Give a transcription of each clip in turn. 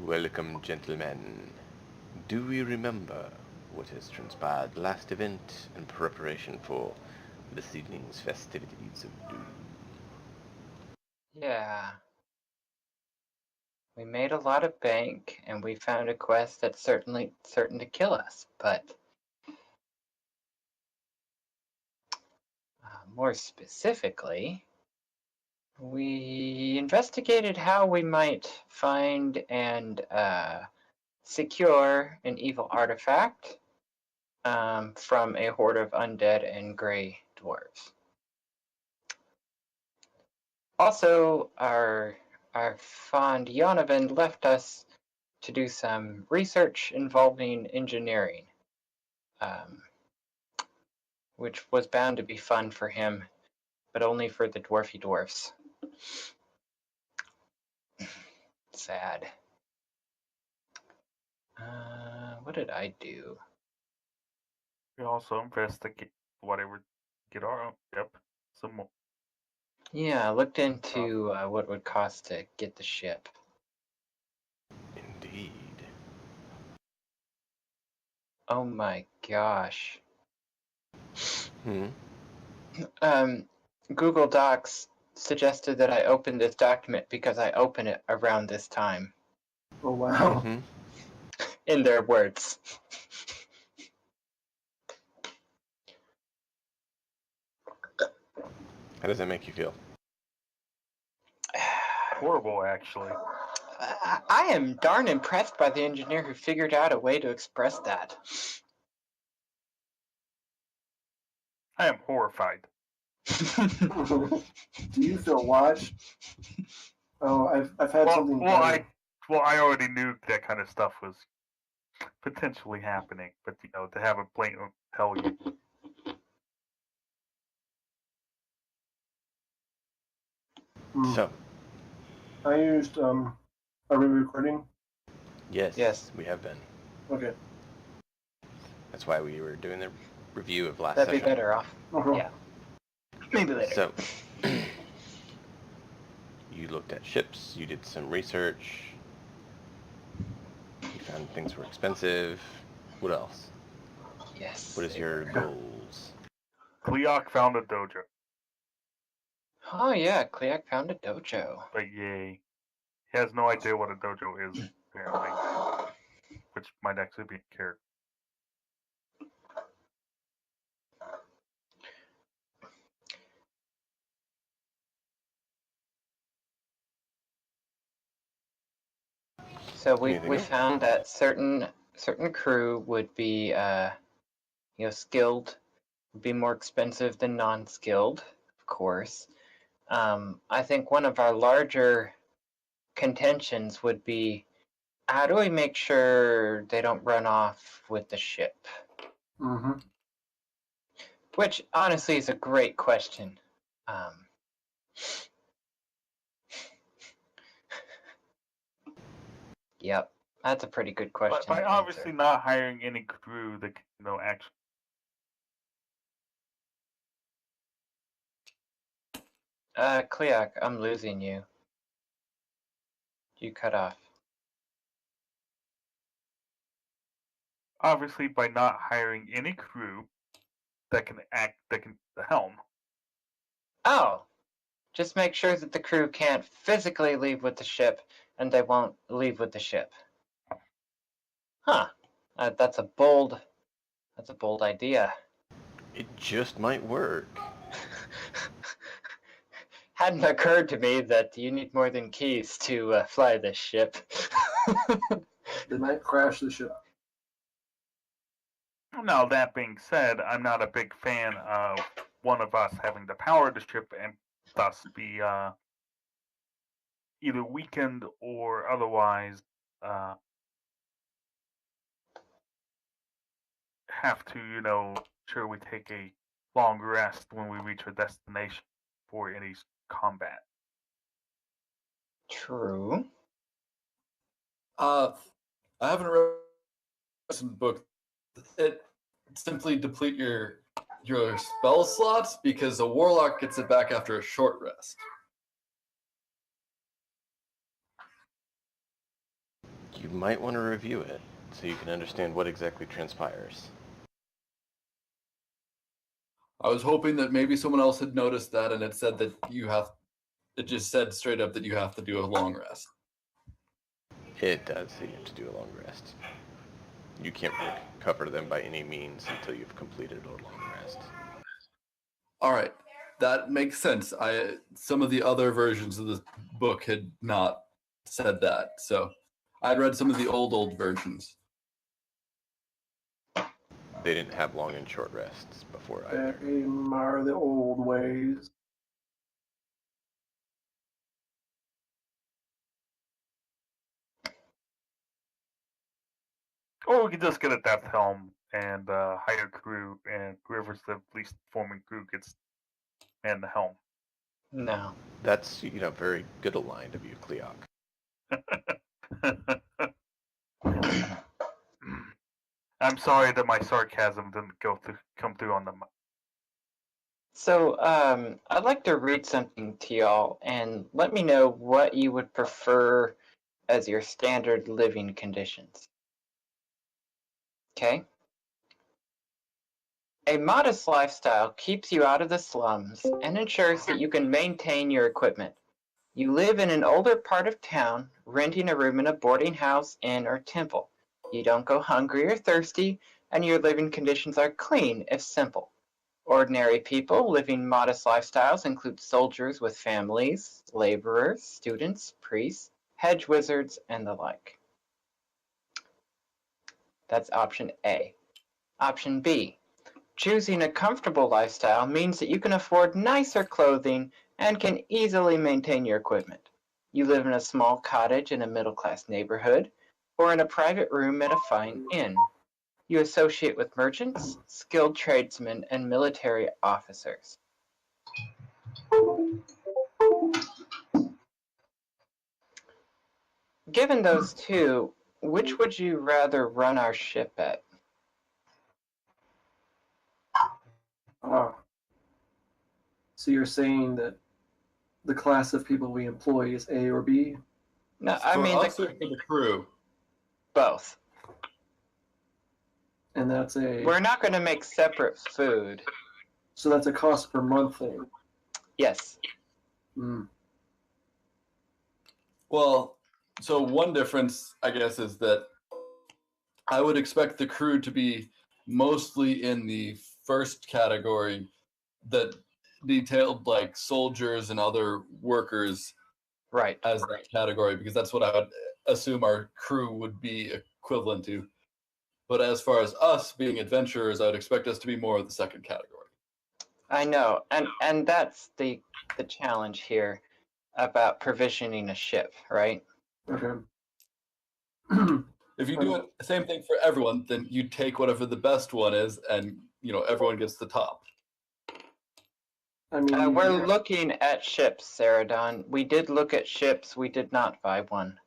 Welcome, gentlemen. Do we remember what has transpired last event in preparation for this evening's festivities of doom? Yeah. We made a lot of bank, and we found a quest that's certainly certain to kill us, but more specifically, we investigated how we might find and secure an evil artifact from a horde of undead and gray dwarves. Also, our fond Yonovan left us to do some research involving engineering, which was bound to be fun for him, but only for the dwarfy dwarfs. Sad. What did I do? We also investigate whatever. Get our own. Yep. Some more. Yeah, I looked into what it would cost to get the ship. Indeed. Oh my gosh. Hmm? Google Docs suggested that I open this document because I open it around this time. Oh, wow. Mm-hmm. In their words. How does that make you feel? Horrible, actually. I am darn impressed by the engineer who figured out a way to express that. I am horrified. Do you feel watched? Oh, I've had something. I already knew that kind of stuff was potentially happening, but to have a blatant tell you. So, I used. Are we recording? yes, we have been. Okay. That's why we were doing the review of last That'd session. be better off. Uh-huh. Yeah. Maybe later. So, you looked at ships, you did some research, you found things were expensive. What else? Yes. What is your goals? Kleok found a dojo. Oh yeah, Kleak found a dojo. But yay. He has no idea what a dojo is, apparently. Which might actually be a character. So we found that certain crew would be skilled, would be more expensive than non-skilled, of course. I think one of our larger contentions would be, how do we make sure they don't run off with the ship? Mm-hmm. Which honestly is a great question. Yep, that's a pretty good question. But by obviously not hiring any crew that can actually. Kleak, I'm losing you. You cut off. Obviously, by not hiring any crew that can the helm. Oh, just make sure that the crew can't physically leave with the ship, and they won't leave with the ship. Huh? That's a bold idea. It just might work. Hadn't occurred to me that you need more than keys to fly this ship. They might crash the ship. Now, that being said, I'm not a big fan of one of us having to power the ship and thus be either weakened or otherwise have to, sure we take a long rest when we reach our destination for any combat. True. I haven't read some book. It simply deplete your spell slots because a warlock gets it back after a short rest. You might want to review it so you can understand what exactly transpires. I was hoping that maybe someone else had noticed that and it said that it just said straight up that you have to do a long rest. It does say you have to do a long rest. You can't recover them by any means until you've completed a long rest. All right, that makes sense. Some of the other versions of the book had not said that, so I'd read some of the old versions. They didn't have long and short rests before either. They are the old ways. Or we could just get a death helm and hire crew, and whoever's the least performing crew gets man the helm. No. That's, very good aligned of you, Cleoc. I'm sorry that my sarcasm didn't come through on the. So, I'd like to read something to y'all, and let me know what you would prefer as your standard living conditions. Okay? A modest lifestyle keeps you out of the slums and ensures that you can maintain your equipment. You live in an older part of town, renting a room in a boarding house, inn, or temple. You don't go hungry or thirsty, and your living conditions are clean if simple. Ordinary people living modest lifestyles include soldiers with families, laborers, students, priests, hedge wizards, and the like. That's option A. Option B. Choosing a comfortable lifestyle means that you can afford nicer clothing and can easily maintain your equipment. You live in a small cottage in a middle-class neighborhood or in a private room at a fine inn. You associate with merchants, skilled tradesmen, and military officers. Given those two, which would you rather run our ship at? So you're saying that the class of people we employ is A or B? No, I mean us or for the crew. both. And that's We're not going to make separate food. so that's a cost per month thing. Yes. Mm. Well, so one difference, I guess, is that I would expect the crew to be mostly in the first category that detailed like soldiers and other workers Right. as that category, because that's what I would assume our crew would be equivalent to. But as far as us being adventurers, I would expect us to be more of the second category. I know, and that's the challenge here about provisioning a ship, right? Okay. If you do it the same thing for everyone, then you take whatever the best one is, and everyone gets the top. I mean, We're looking at ships, Saradon. We did look at ships. We did not buy one.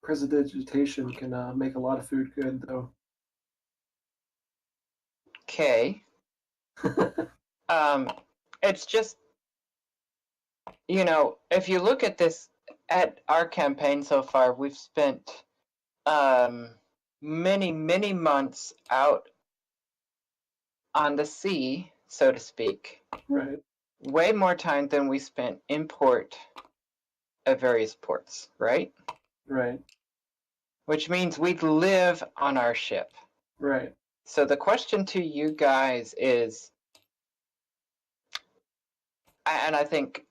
prestidigitation can make a lot of food good, though. Okay. It's just, if you look at this, at our campaign so far, we've spent many, many months out on the sea, so to speak. Right. Way more time than we spent in port at various ports, right? Right. Which means we live on our ship. Right. So the question to you guys is, and I think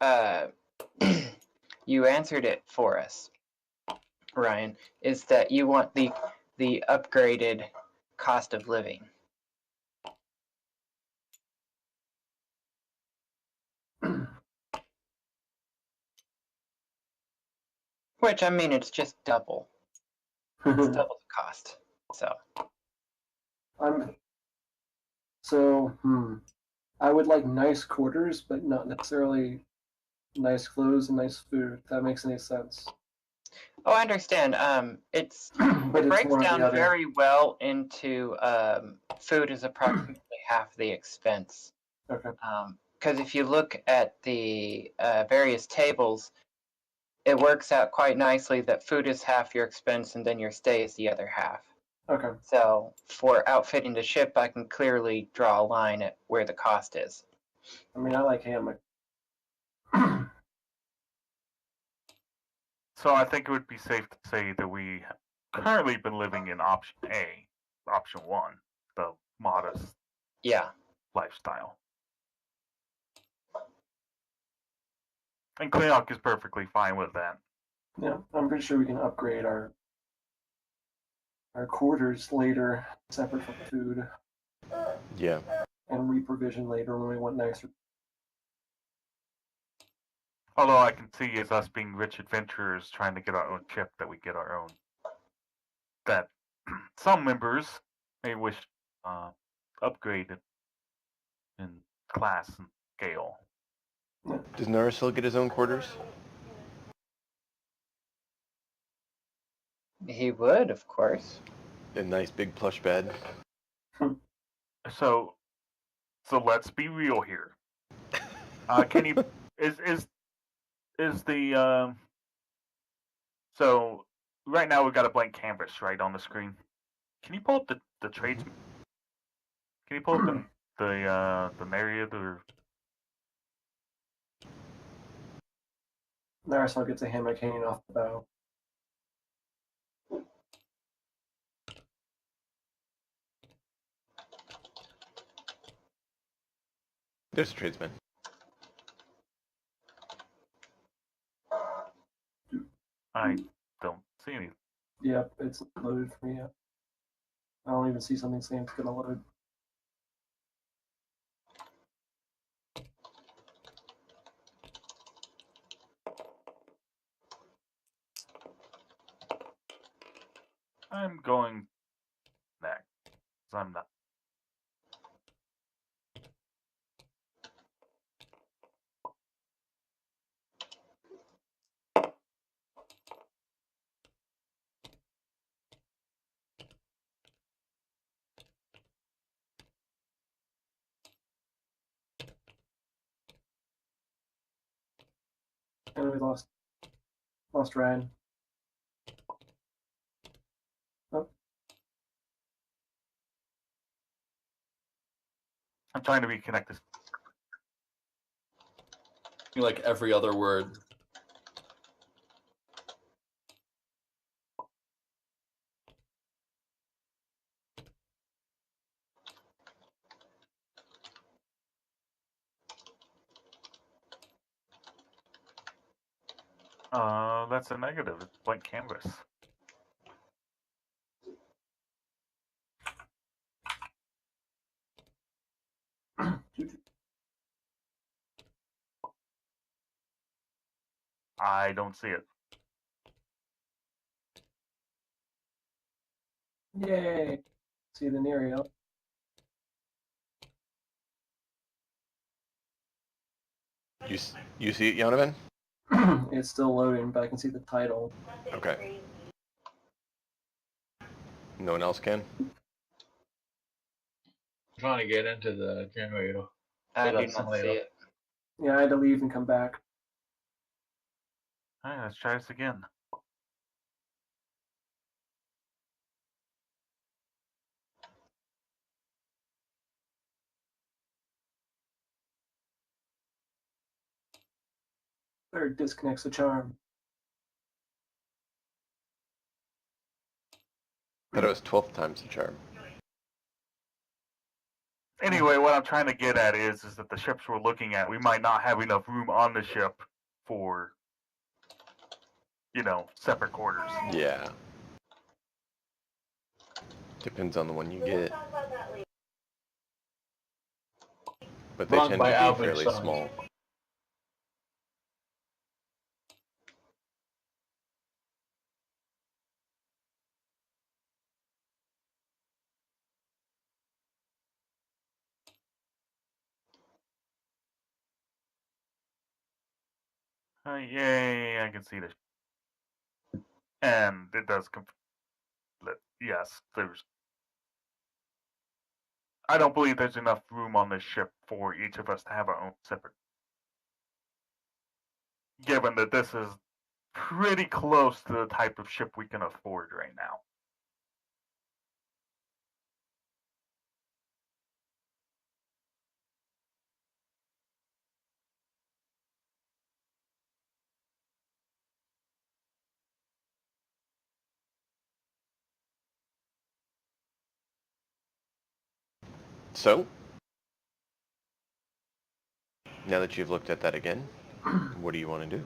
you answered it for us, Ryan, is that you want the upgraded cost of living. Which, I mean, it's just double. It's double the cost. So. I would like nice quarters, but not necessarily nice clothes and nice food. If that makes any sense. Oh, I understand. It breaks down very well into food is approximately half the expense. Okay. Because if you look at the various tables, it works out quite nicely that food is half your expense and then your stay is the other half. Okay. So for outfitting the ship, I can clearly draw a line at where the cost is. I mean, I like hammock. So I think it would be safe to say that we currently been living in option A, option 1, the modest Yeah. lifestyle. And Kleok is perfectly fine with that. Yeah, I'm pretty sure we can upgrade our quarters later, separate from food, Yeah. and reprovision later when we want nicer. Although I can see as us being rich adventurers trying to get our own ship that we get our own. That some members may wish upgrade in class and scale. Does Narsil get his own quarters? He would, of course. A nice big plush bed. So let's be real here. Can you is the so right now we've got a blank canvas right on the screen. Can you pull up the trades? Can you pull up the myriad or Narisol gets a hammock hanging off the bow. There's a tradesman. I don't see any. Yep, it's loaded for me yet. I don't even see something saying it's gonna load. I'm going next. 'Cause I'm not. And we lost Ryan. Oh, I'm trying to reconnect this. Like every other word. That's a negative. It's blank canvas. I don't see it. yay! See the Nerio. You see it, Yonavan? It's still loading, but I can see the title. Okay. No one else can? Trying to get into the generator. I do That's not later. see it. Yeah, I had to leave and come back. Alright, let's try this again. Or disconnects the charm. Thought it was 12 times the charm. Anyway, what I'm trying to get at is that the ships we're looking at, we might not have enough room on the ship for, separate quarters. Yeah. Depends on the one you get. But they Run tend by to be Albert fairly Son. small. Yay, I can see this. And it does yes, there's. I don't believe there's enough room on this ship for each of us to have our own separate. Given that this is pretty close to the type of ship we can afford right now. So, now that you've looked at that again, what do you want to do?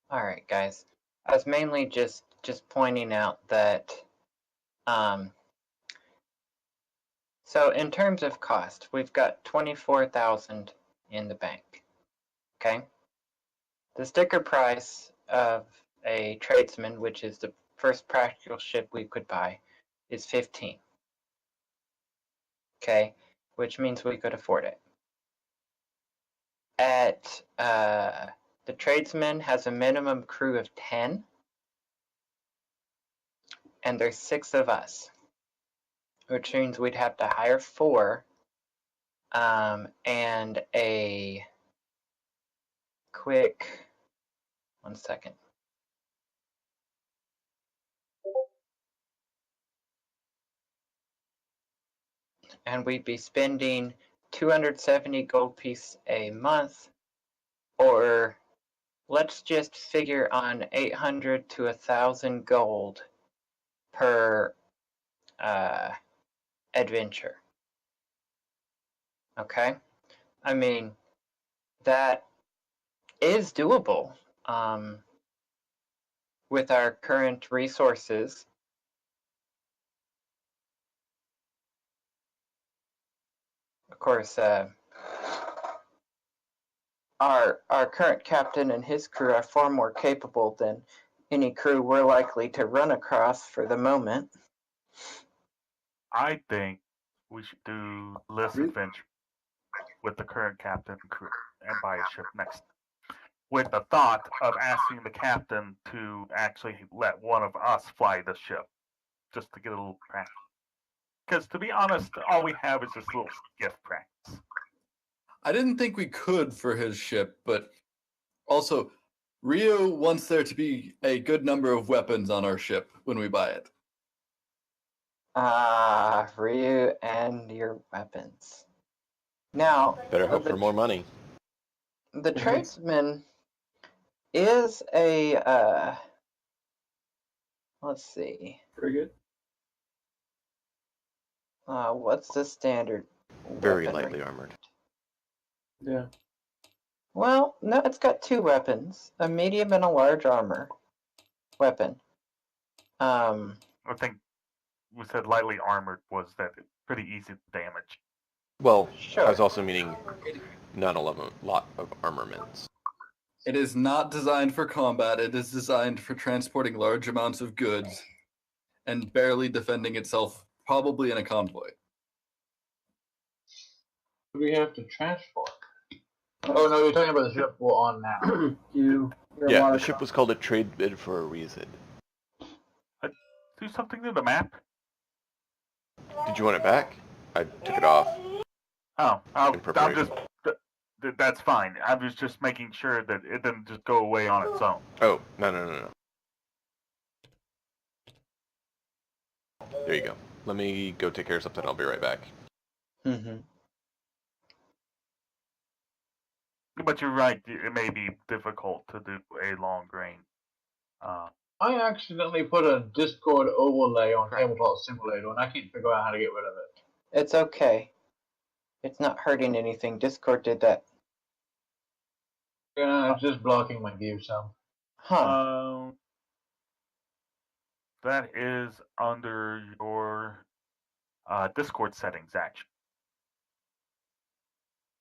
All right, guys. I was mainly just pointing out that, so in terms of cost, we've got 24,000 in the bank. Okay. The sticker price of a tradesman, which is the first practical ship we could buy, is 15. Okay, which means we could afford it. At the tradesman has a minimum crew of 10, and there's 6 of us, which means we'd have to hire 4, and a quick 1 second. And we'd be spending 270 gold piece a month, or let's just figure on 800 to 1,000 gold per adventure. Okay? I mean, that is doable with our current resources. Of course, our current captain and his crew are far more capable than any crew we're likely to run across for the moment. I think we should do less adventure with the current captain and crew and buy a ship next. With the thought of asking the captain to actually let one of us fly the ship, just to get a little practice. Because to be honest, all we have is this little skiff practice. I didn't think we could for his ship, but also, Rio wants there to be a good number of weapons on our ship when we buy it. Ryu and your weapons. Now, Better hope for more money. the tradesman is a, let's see. Frigate. What's the standard? Very weaponry? lightly armored. Yeah. Well, no, it's got 2 weapons, a medium and a large armor weapon. I think we said lightly armored was that pretty easy to damage. Well, Sure. I was also meaning not a lot of armaments. It is not designed for combat. It is designed for transporting large amounts of goods and barely defending itself, probably in a convoy. We have to transport. Oh no, you're talking about the ship we're on now. You're a Yeah, lot the of ship was called a trade bid for a reason. Do something to the map. Did you want it back? I took it off. Oh, I'm preparation. just. That's fine. I was just making sure that it didn't just go away on its own. Oh, no. There you go. Let me go take care of something. I'll be right back. Mm-hmm. But you're right. It may be difficult to do a long range. I accidentally put a Discord overlay on Tabletop Simulator, and I can't figure out how to get rid of it. It's okay. It's not hurting anything. Discord did that. Yeah, it's just blocking my view some. Huh. That is under your Discord settings, actually.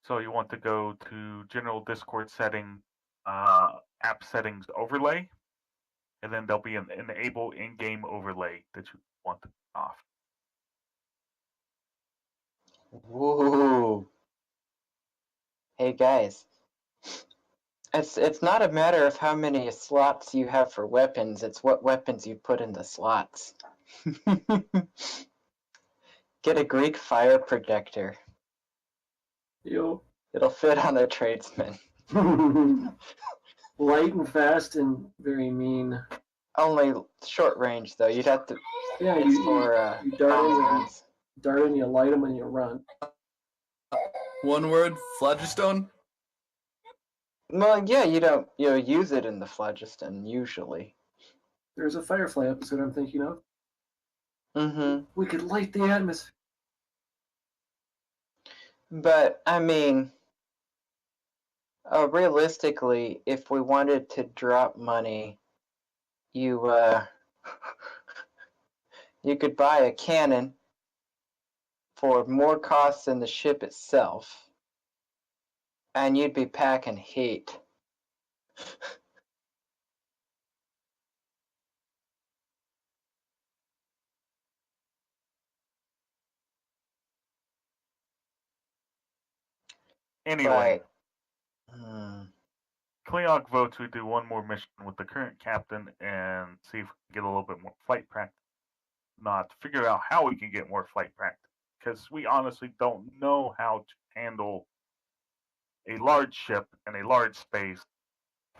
So you want to go to General Discord Setting, App Settings Overlay, and then there'll be an Enable In-Game Overlay that you want to turn off. Whoa. Hey guys. It's not a matter of how many slots you have for weapons, it's what weapons you put in the slots. Get a Greek fire projector. It'll fit on a tradesman. Light and fast and very mean. Only short range though. You'd have to. Yeah, It's for you dart long in, runs. you light them, and you run. One word, phlogiston. Well, yeah, you use it in the phlogiston usually. There's a Firefly episode I'm thinking of. Mm-hmm. We could light the atmosphere. But I mean, realistically, if we wanted to drop money, you you could buy a cannon for more cost than the ship itself, and you'd be packing heat. Anyway, But, Kleok votes we do one more mission with the current captain and see if we can get a little bit more flight practice. Not to figure out how we can get more flight practice, because we honestly don't know how to handle a large ship in a large space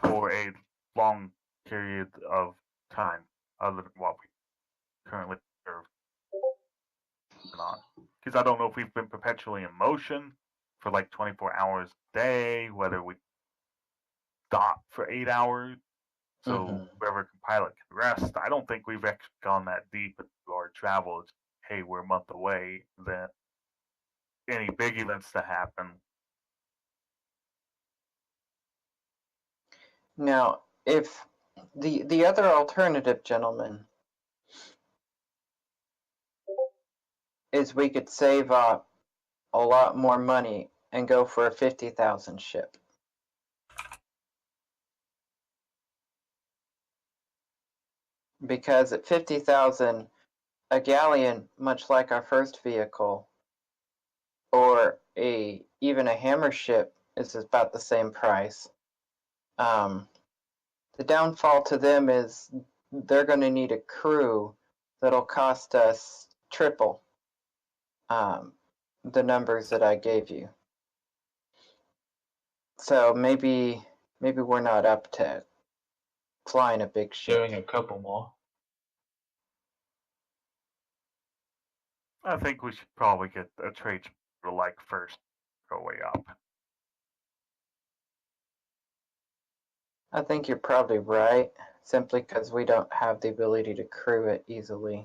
for a long period of time, other than what we currently serve on. Because I don't know if we've been perpetually in motion for like 24 hours a day, whether we stop for 8 hours, so whoever can pilot can rest. I don't think we've actually gone that deep into our travel. It's, hey, we're a month away, then any big events that happen. now, if the other alternative, gentlemen, is we could save up a lot more money and go for a 50,000 ship. Because at 50,000, a galleon, much like our first vehicle, or even a hammer ship, is about the same price. The downfall to them is they're going to need a crew that'll cost us triple the numbers that I gave you. So maybe we're not up to flying a big ship. Doing a couple more. I think we should probably get a trade like first, go way up. I think you're probably right, simply because we don't have the ability to crew it easily.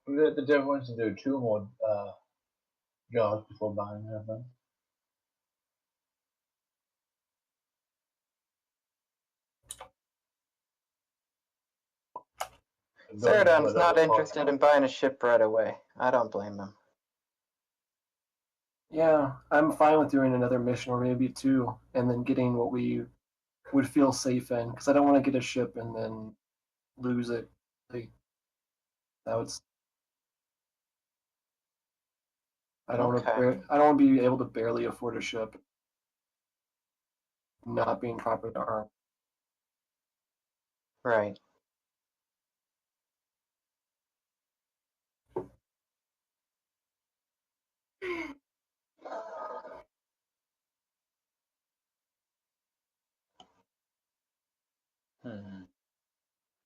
The devil wants to do 2 more jobs before buying everything. Ceradon's not interested in buying a ship right away. I don't blame him. Yeah, I'm fine with doing another mission or maybe 2, and then getting what we would feel safe in, because I don't want to get a ship and then lose it. That would. I don't want to. I don't want to be able to barely afford a ship, not being properly armed. Right.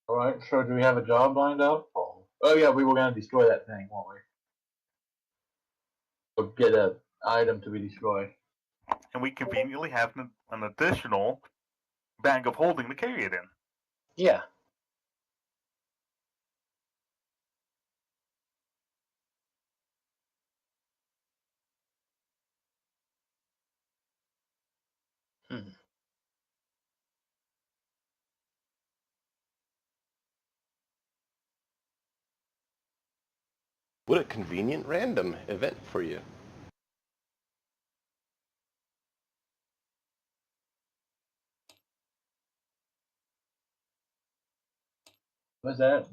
Alright, so do we have a job lined up? Oh yeah, we were going to destroy that thing, weren't we? Or get an item to be destroyed. And we conveniently have an additional bag of holding to carry it in. Yeah. What a convenient random event for you. What's that?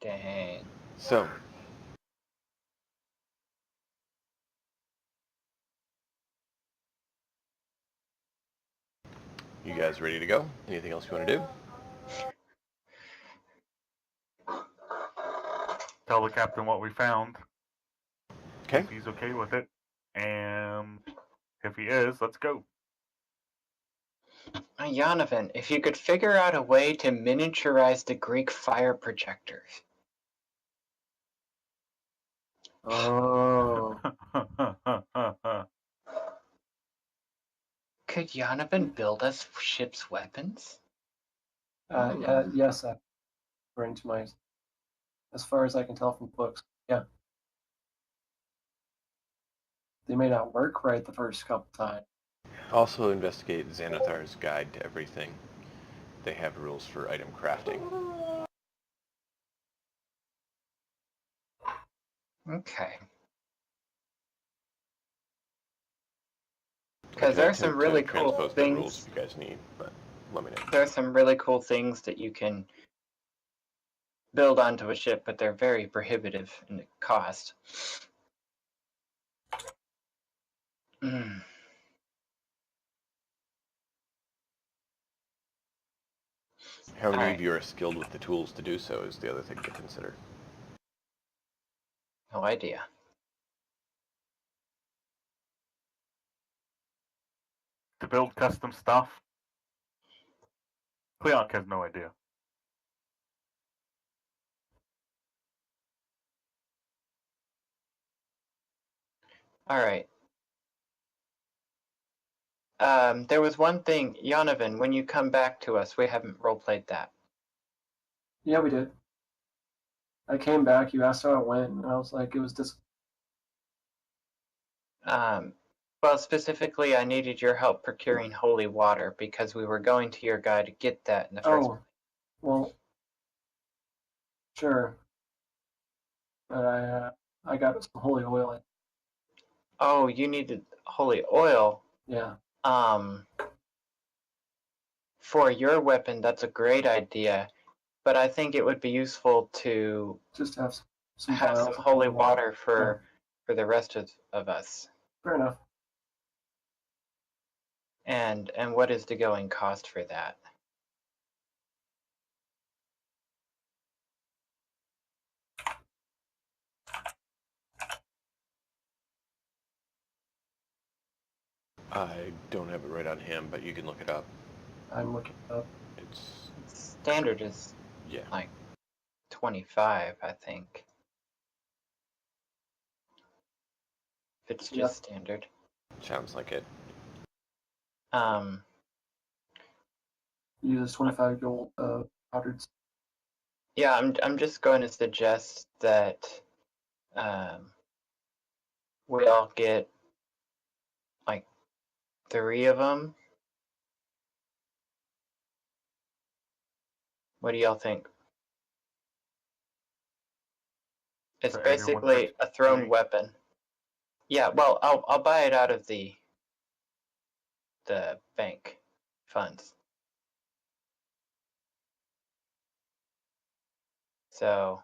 Dang. So, you guys ready to go? Anything else you want to do? tell the captain what we found. Okay. If he's okay with it. And if he is, let's go. Jonathan, if you could figure out a way to miniaturize the Greek fire projectors. Oh, Could Jonathan build us ship's weapons? yeah, yes. According to my, as far as I can tell from books, yeah. They may not work right the first couple times. Also investigate Xanathar's Guide to Everything. They have rules for item crafting. Okay. I Because can there are attempt some really to cool transpose the rules things. if you guys need, but let me know. There are some really cool things that you can build onto a ship, but they're very prohibitive in cost. Mm. How many Alright. of you are skilled with the tools to do so is the other thing to consider. No idea. To build custom stuff? Cleonk has no idea. Alright. There was one thing, Yonovan, when you come back to us, we haven't roleplayed that. Yeah, we did. I came back. You asked how it went, and I was like, it was just. Well, specifically, I needed your help procuring holy water because we were going to your guy to get that in the first place. Oh, well, sure. But I got some holy oil. Oh, you needed holy oil. Yeah. For your weapon, that's a great idea, but I think it would be useful to Just to have some have some vials of holy water for the rest of us. Fair enough. And what is the going cost for that? I don't have it right on hand, but you can look it up. I'm looking up. It's Standard is yeah. like 25, I think. If it's just standard. Sounds like it. Use 25 gold powdered. Yeah, I'm just going to suggest that we all get like 3 of them. What do y'all think? It's So everyone basically gets a thrown 3? weapon. Yeah, well, I'll buy it out of the bank funds. So,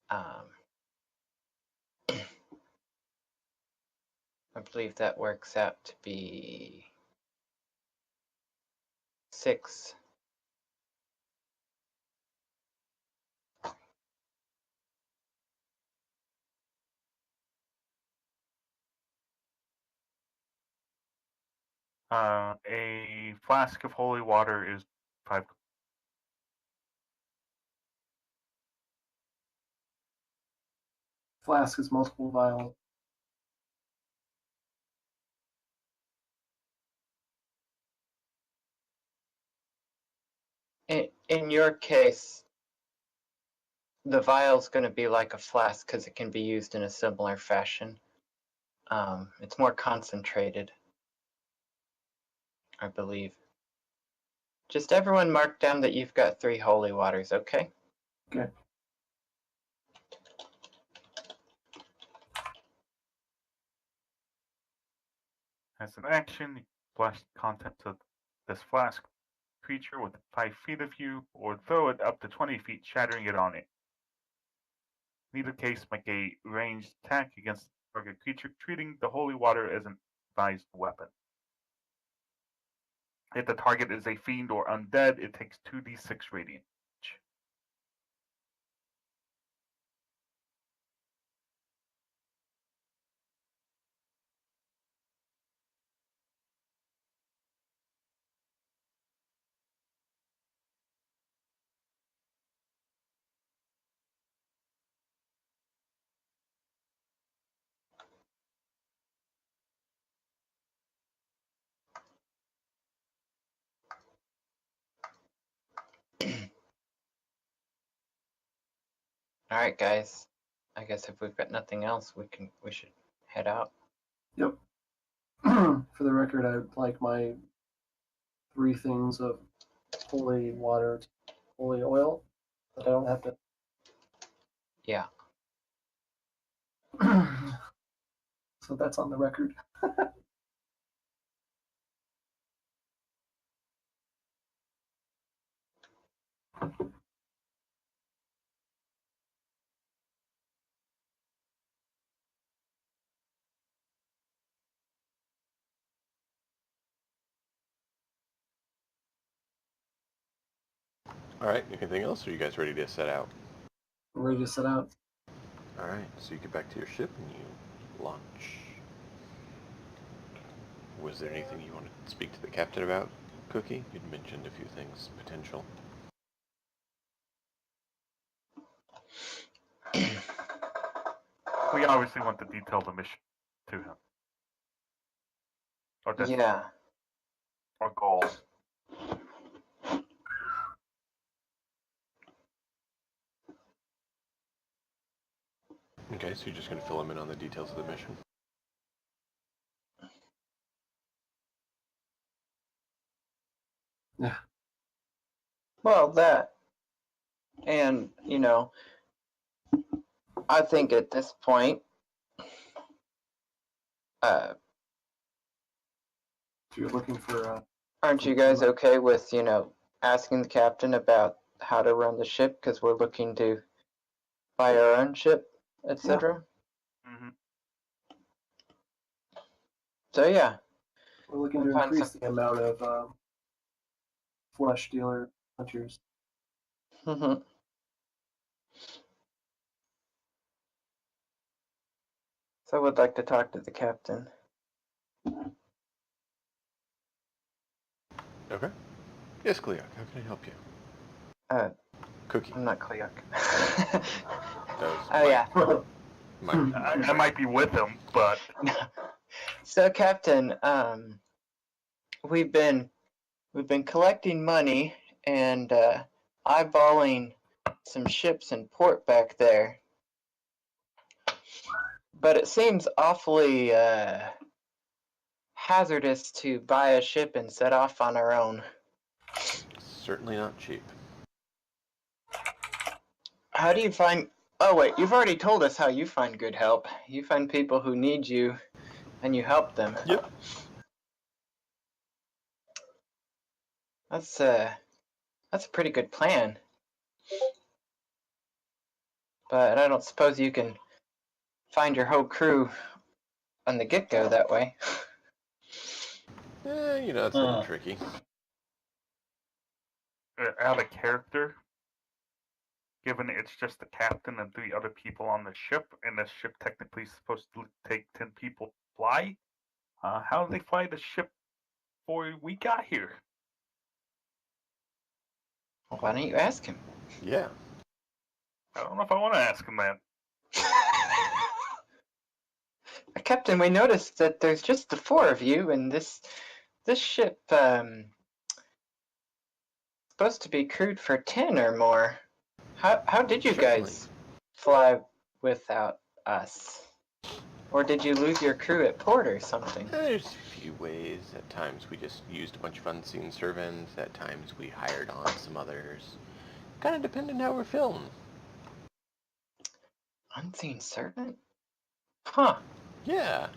I believe that works out to be 6. A flask of holy water is 5. Flask is multiple vials. In your case, the vial's going to be like a flask because it can be used in a similar fashion. It's more concentrated, I believe. Just everyone mark down that you've got 3 holy waters, okay? Okay. As an action, you splash the contents of this flask creature within 5 feet of you, or throw it up to 20 feet, shattering it on it. In either case, make a ranged attack against the target creature, treating the holy water as an advised weapon. If the target is a fiend or undead, it takes 2d6 radiant damage. All right, guys. I guess if we've got nothing else, we should head out. Yep. For the record, I'd like my 3 things of holy water, holy oil, but I don't have to. Yeah. So that's on the record. Alright, anything else, or are you guys ready to set out? I'm ready to set out. Alright, so you get back to your ship and you launch. Was there anything you wanted to speak to the captain about, Cookie? You'd mentioned a few things potential. We obviously want to detail the mission to him. Or that's Yeah. our goal. Okay, so you're just going to fill him in on the details of the mission? Yeah. Well, that. And, I think at this point, If you're looking for aren't you guys okay with, asking the captain about how to run the ship? Because we're looking to buy our own ship, etc. Mm-hmm. So, yeah. we're looking to increase the amount of flesh dealer hunters. Mhm. So I would like to talk to the captain. Okay. Yes, Cleoc, how can I help you? Cookie. I'm not Cleoc. That was Oh, yeah. I might be with him, but So, Captain, we've been collecting money and eyeballing some ships in port back there, but it seems awfully hazardous to buy a ship and set off on our own. Certainly not cheap. How do you find? Oh wait, you've already told us how you find good help. You find people who need you, and you help them. Yep. That's a pretty good plan. But I don't suppose you can find your whole crew on the get-go that way. It's a little tricky. out of character, given it's just the captain and 3 other people on the ship, and the ship technically is supposed to take 10 people to fly, how did they fly the ship before we got here? Well, why don't you ask him? Yeah. I don't know if I want to ask him that. Captain, we noticed that there's just the 4 of you, and this ship supposed to be crewed for 10 or more. How did you guys fly without us? Or did you lose your crew at port or something? There's a few ways. At times we just used a bunch of unseen servants. At times we hired on some others. Kind of depending how we're filmed. Unseen servant? Huh. Yeah.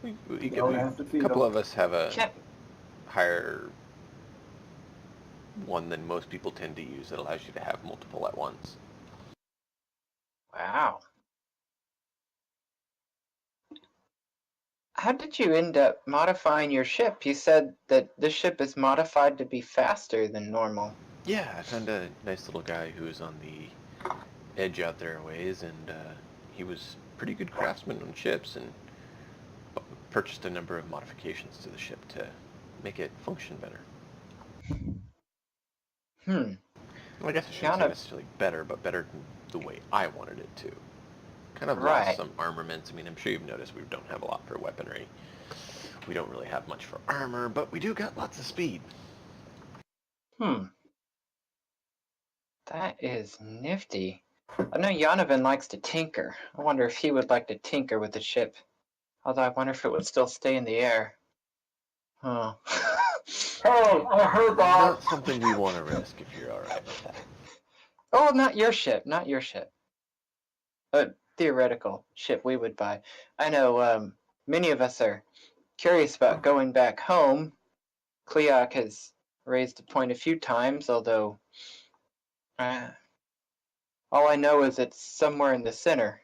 A feed couple them. of us have a Can't... higher one than most people tend to use that allows you to have multiple at once. Wow. How did you end up modifying your ship? You said that this ship is modified to be faster than normal. Yeah, I found a nice little guy who was on the edge out there a ways, and he was a pretty good craftsman on ships, and purchased a number of modifications to the ship to make it function better. Well, I guess I shouldn't say necessarily better, but better than the way I wanted it to. Kind of lost some armaments. I mean, I'm sure you've noticed we don't have a lot for weaponry. We don't really have much for armor, but we do got lots of speed. That is nifty. I know Yonovan likes to tinker. I wonder if he would like to tinker with the ship. Although I wonder if it would still stay in the air. Oh. Hey, I heard that. Not something we want to risk if you're alright with that. Oh, not your ship, not your ship. A theoretical ship we would buy. I know many of us are curious about going back home. Cleoc has raised a point a few times, although all I know is it's somewhere in the center.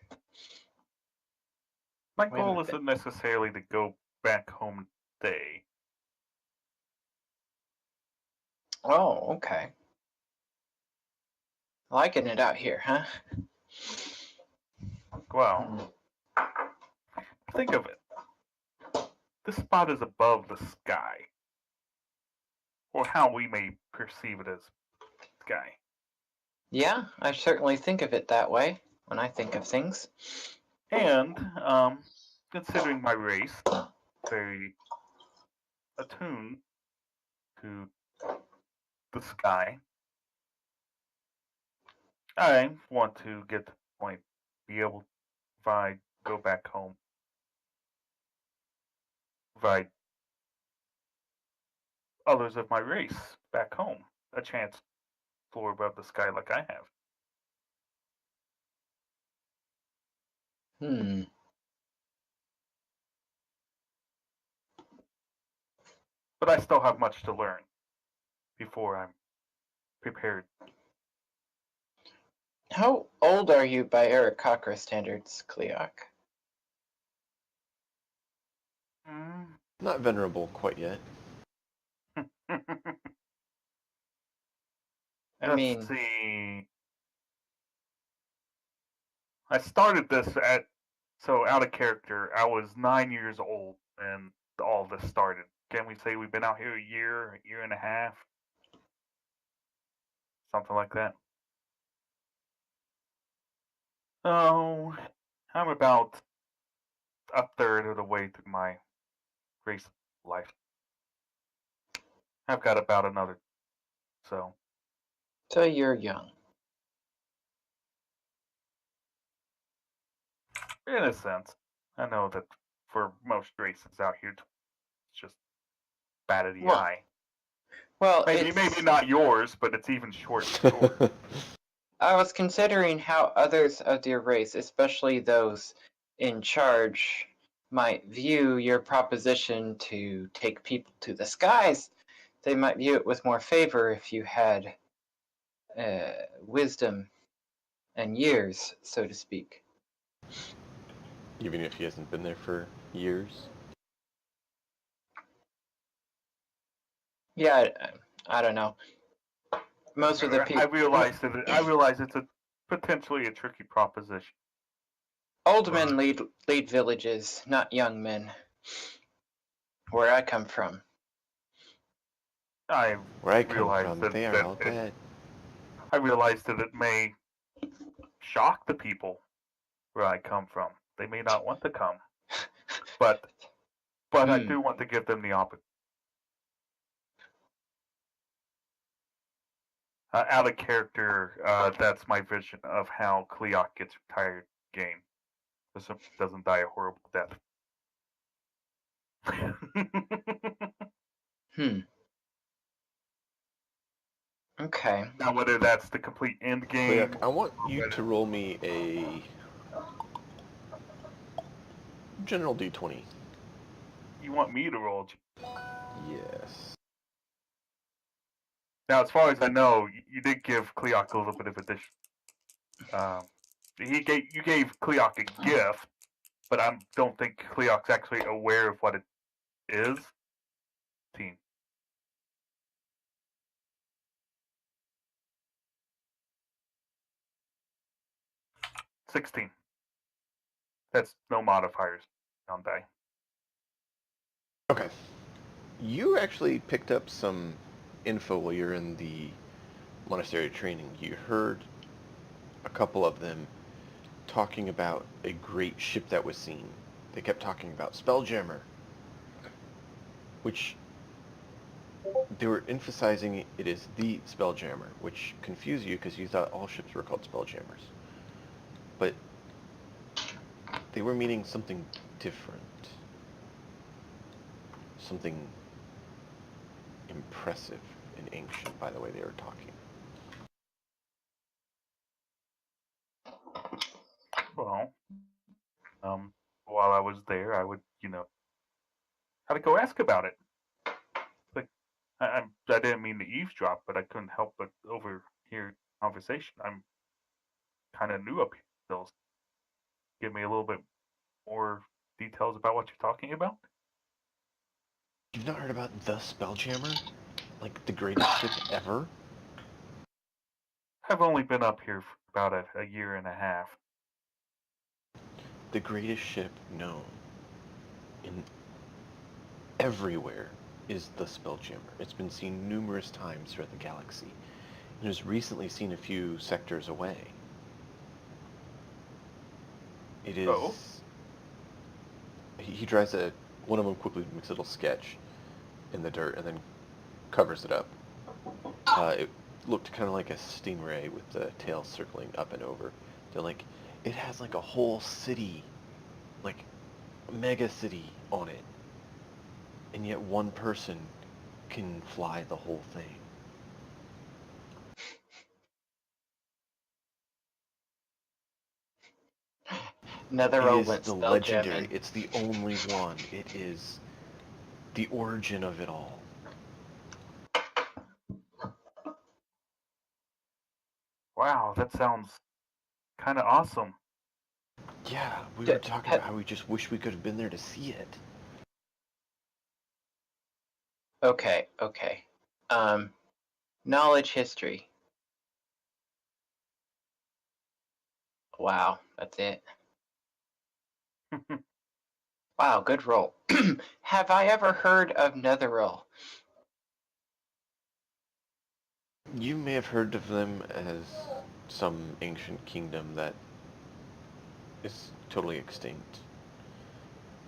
My We goal haven't isn't necessarily to go back home today. Oh, okay. Liking it out here, huh? Well, think of it. This spot is above the sky. Or how we may perceive it as sky. Yeah, I certainly think of it that way when I think of things. And, considering my race, very attuned to the sky, I want to get to the point, be able to provide, go back home, provide others of my race back home a chance to soar above the sky like I have. Hmm. But I still have much to learn before I'm prepared. How old are you by Eric Cochra standards, Cleoc? Not venerable quite yet. I mean, See. I started this out of character. I was 9 years old when all this started. Can we say we've been out here a year and a half? Something like that. Oh, I'm about a third of the way through my race life. I've got about another. So, so you're young. in a sense, I know that for most races out here, it's just bad of the Well, eye. Well, Maybe not yours, but it's even short. I was considering how others of your race, especially those in charge, might view your proposition to take people to the skies. They might view it with more favor if you had wisdom and years, so to speak. Even if he hasn't been there for years. Yeah, I don't know. Most of the people. I realize it's a potentially a tricky proposition. Old men lead villages, not young men. Where I come from. I Where I come realize from, that, they are all dead. I realize that it may shock the people where I come from. They may not want to come, but I do want to give them the opportunity. Out of character, that's my vision of how Cleoc gets retired game. Doesn't die a horrible death. Okay. Now, whether that's the complete end game. Cleoc, I want you to roll me a general d20. You want me to roll? Yes. Now, as far as I know, you did give Cleoc a little bit of addition. You gave Cleoc a gift, but I don't think Cleoc's actually aware of what it is. 16. That's no modifiers on die. Okay. You actually picked up some info while you're in the monastery training. You heard a couple of them talking about a great ship that was seen. They kept talking about Spelljammer, which They were emphasizing it is the Spelljammer, which confused you because you thought all ships were called Spelljammers. But they were meaning something different. Something impressive and ancient by the way they were talking. Well, while I was there, I would, had to go ask about it. Like, I didn't mean to eavesdrop, but I couldn't help but overhear conversation. I'm kind of new up here, still. Give me a little bit more details about what you're talking about. You've not heard about the Spelljammer? Like the greatest ship ever? I've only been up here for about a year and a half. The greatest ship known in everywhere is the Spelljammer. It's been seen numerous times throughout the galaxy. And was recently seen a few sectors away. It is... Oh? He tries to... One of them quickly makes a little sketch in the dirt and then covers it up. It looked kind of like a stingray with the tail circling up and over. They're like, it has like a whole city, like a mega city on it. And yet one person can fly the whole thing. Another It roll is went the spell legendary. jamming. It's the only one. It is the origin of it all. Wow, that sounds kind of awesome. Yeah, we D- were talking ha- about how we just wish we could have been there to see it. Okay, okay. Knowledge history. Wow, that's it. Wow, good roll. Have I ever heard of Netheril? You may have heard of them as some ancient kingdom that is totally extinct.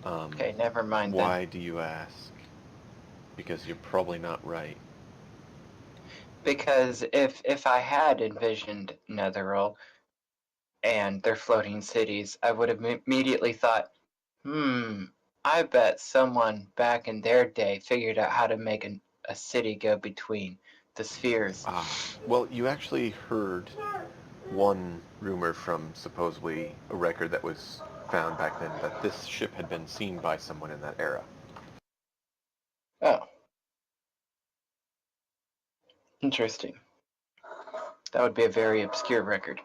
Okay, never mind then. Why do you ask? Because you're probably not right. Because if I had envisioned Netheril and their floating cities, I would have immediately thought, I bet someone back in their day figured out how to make a city go between the spheres. Well, you actually heard one rumor from supposedly a record that was found back then that this ship had been seen by someone in that era. Oh. Interesting. That would be a very obscure record.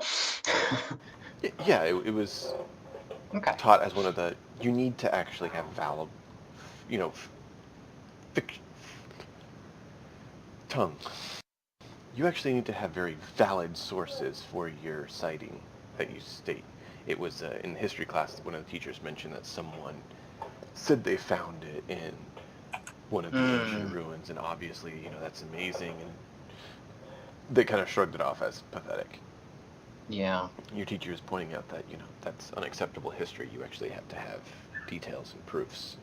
Yeah, it was Okay. taught as one of the... You need to actually have valid, tongue. You actually need to have very valid sources for your citing that you state. It was in history class, one of the teachers mentioned that someone said they found it in one of the ancient ruins, and obviously, that's amazing, and they kind of shrugged it off as pathetic. Yeah. Your teacher is pointing out that, that's unacceptable history. You actually have to have details and proofs,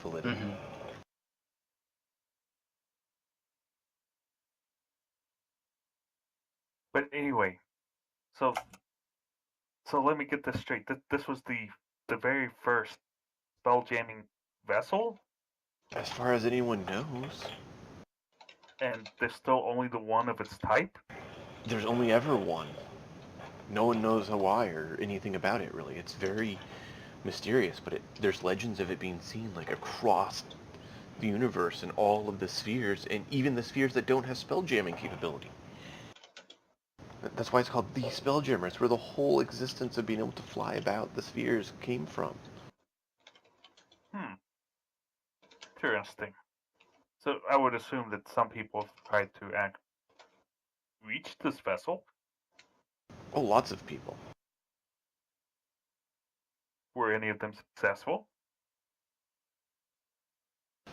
validity. Mm-hmm. But anyway, so let me get this straight. This was the very first spell jamming vessel, As far as anyone knows, and there's still only the one of its type. there's only ever one. No one knows why or anything about it, really. It's very mysterious, but there's legends of it being seen like across the universe and all of the spheres, and even the spheres that don't have spell jamming capability. That's why it's called the Spelljammer. It's where the whole existence of being able to fly about the spheres came from. Interesting. So I would assume that some people have tried to reach this vessel. Oh, lots of people. Were any of them successful?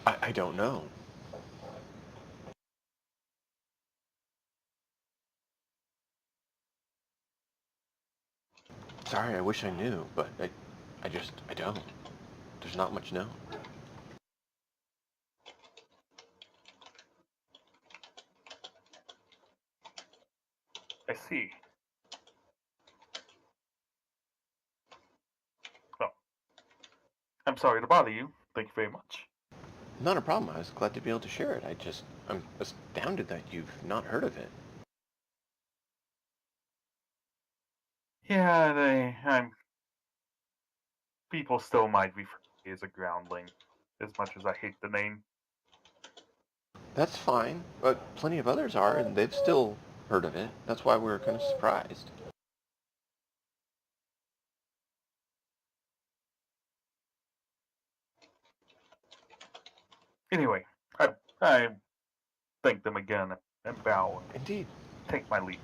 I don't know. Sorry, I wish I knew, but I don't. There's not much known. I see. Oh, I'm sorry to bother you. Thank you very much. Not a problem. I was glad to be able to share it. I'm astounded that you've not heard of it. Yeah, people still might refer to me as a groundling, as much as I hate the name. That's fine, but plenty of others are, and they've still heard of it. That's why we're kind of surprised. Anyway, I thank them again and bow and Indeed. take my leave.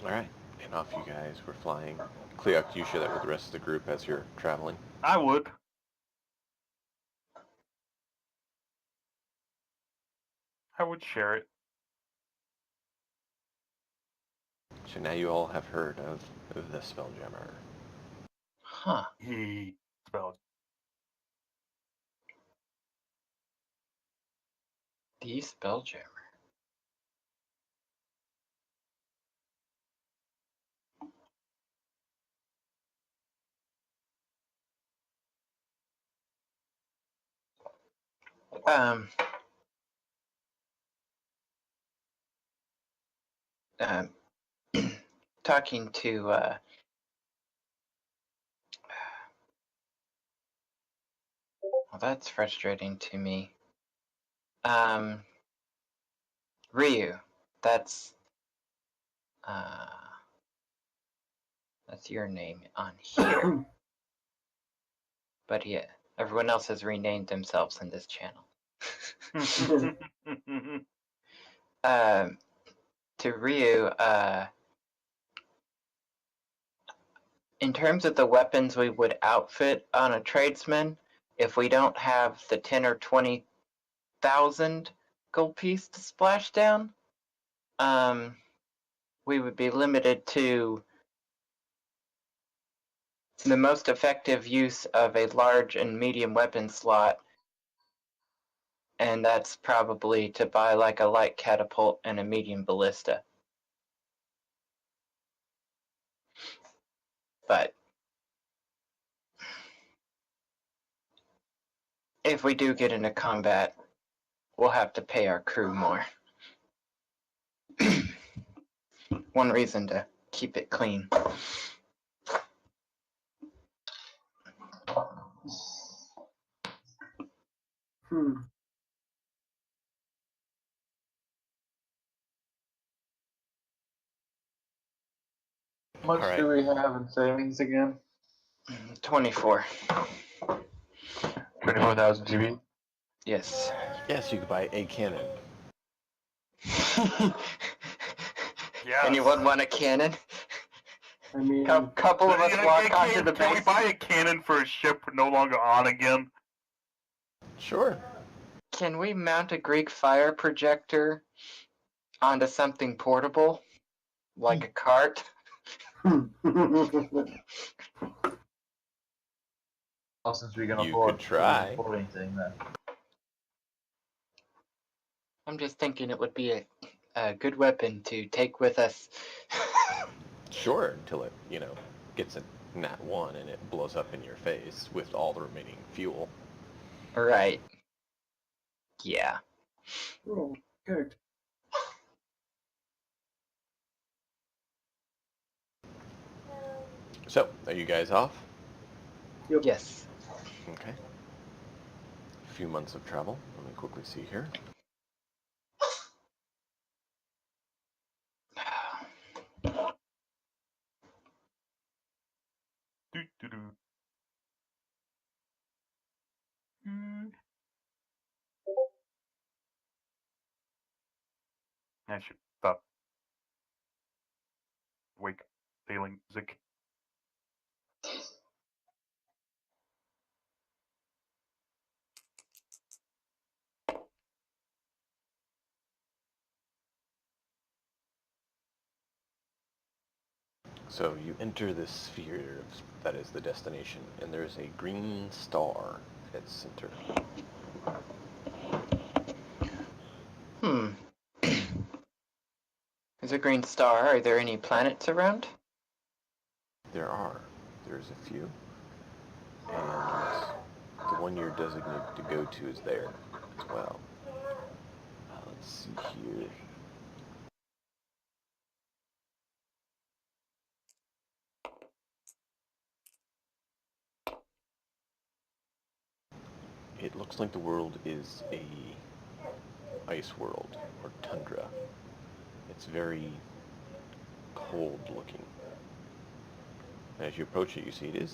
All right, and off you guys were flying. Cleoc, you share that with the rest of the group as you're traveling. I would. I would share it. So now you all have heard of the Spelljammer. Huh. He spelled. The Spelljammer. Um, um, talking to well, that's frustrating to me. Ryu, that's your name on here. But yeah, everyone else has renamed themselves in this channel. To Ryu, in terms of the weapons we would outfit on a tradesman, if we don't have the 10 or 20,000 gold piece to splash down, we would be limited to the most effective use of a large and medium weapon slot, and that's probably to buy like a light catapult and a medium ballista. But if we do get into combat, we'll have to pay our crew more. One reason to keep it clean. Hmm. How much All do right. we have in savings again? 24. 24,000 GB. Yes. Yes, you could buy a cannon. Yes. Anyone want a cannon? I mean, Couple of us walk onto the Can we base. buy a cannon for a ship no longer on again? Sure. Can we mount a Greek fire projector onto something portable? Like a cart? Well, since we can You afford, could try. afford anything, then. I'm just thinking it would be a good weapon to take with us. Sure, until it, gets a nat 1 and it blows up in your face with all the remaining fuel. Right. Yeah. oh, good. So, are you guys off? Yep. Yes. Okay. A few months of travel. Let me quickly see here. Do. Mm. I should stop. Wake sailing music. So you enter this sphere that is the destination, and there's a green star at its center. There's a green star. Are there any planets around? There are. There's a few. And the one you're designated to go to is there as well. Let's see here. It looks like the world is a ice world, or tundra. It's very cold looking. As you approach it, you see it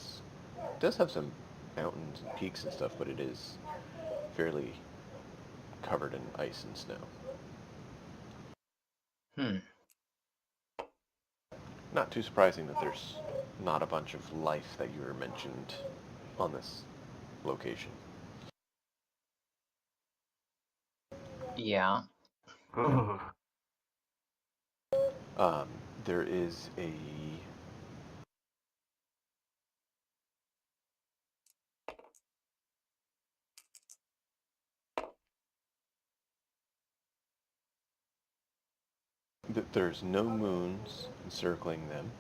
does have some mountains and peaks and stuff, but it is fairly covered in ice and snow. Not too surprising that there's not a bunch of life that you were mentioned on this location. Yeah. Ugh. There is there's no moons encircling them.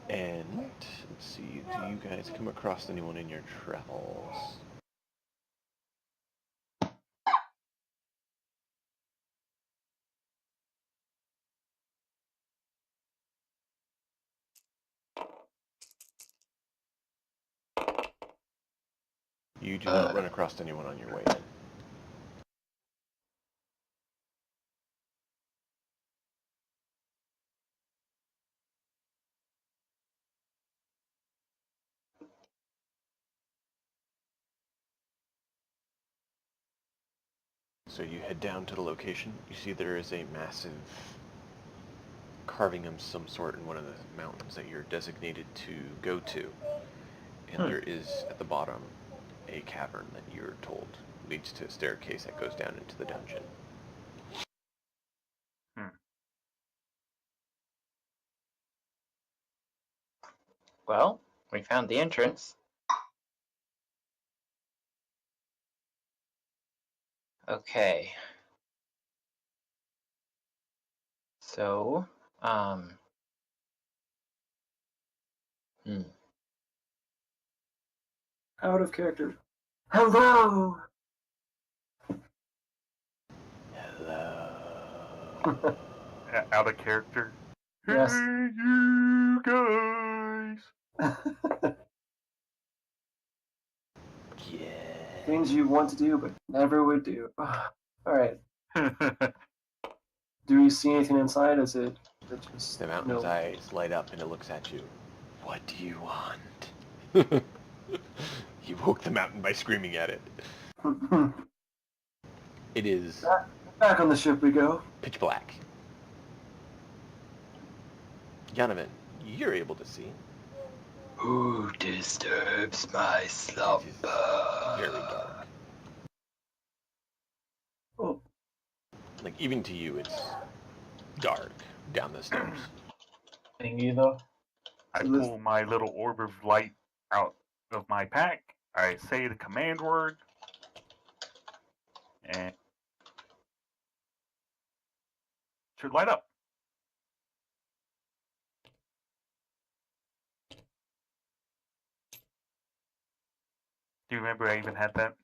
And let's see, do you guys come across anyone in your travels? You do not run across anyone on your way in. So you head down to the location. You see there is a massive carving of some sort in one of the mountains that you're designated to go to. And there is, at the bottom, a cavern that you're told leads to a staircase that goes down into the dungeon. Well, we found the entrance. Okay. So, Out of character. Hello! Hello. Out of character. Yes. Hey, you guys. Yeah. Things you want to do but never would do. Alright. Do you see anything inside? Is it just The mountain's no? eyes light up and it looks at you. What do you want? You woke the mountain by screaming at it. It is Back on the ship we go. pitch black. Yanovan, you're able to see. who disturbs my It is slumber? very dark. Oh, Like, even to you, it's dark down the stairs. Thingy though. I So this- pull my little orb of light out of my pack. I say the command word, and should light up. Do you remember I even had that?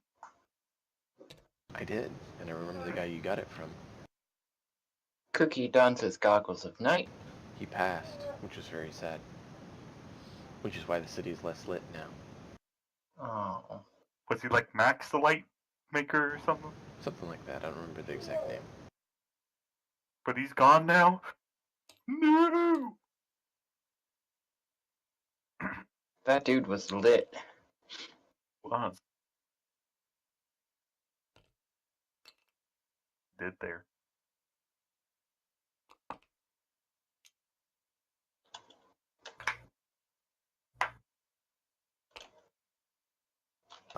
I did, and I remember the guy you got it from. Cookie dons his goggles of night. He passed, which was very sad. Which is why the city is less lit now. Oh. Was he like Max the Light Maker or something? Something like that, I don't remember the exact name. But he's gone now? No! That dude was lit. Was. Did there.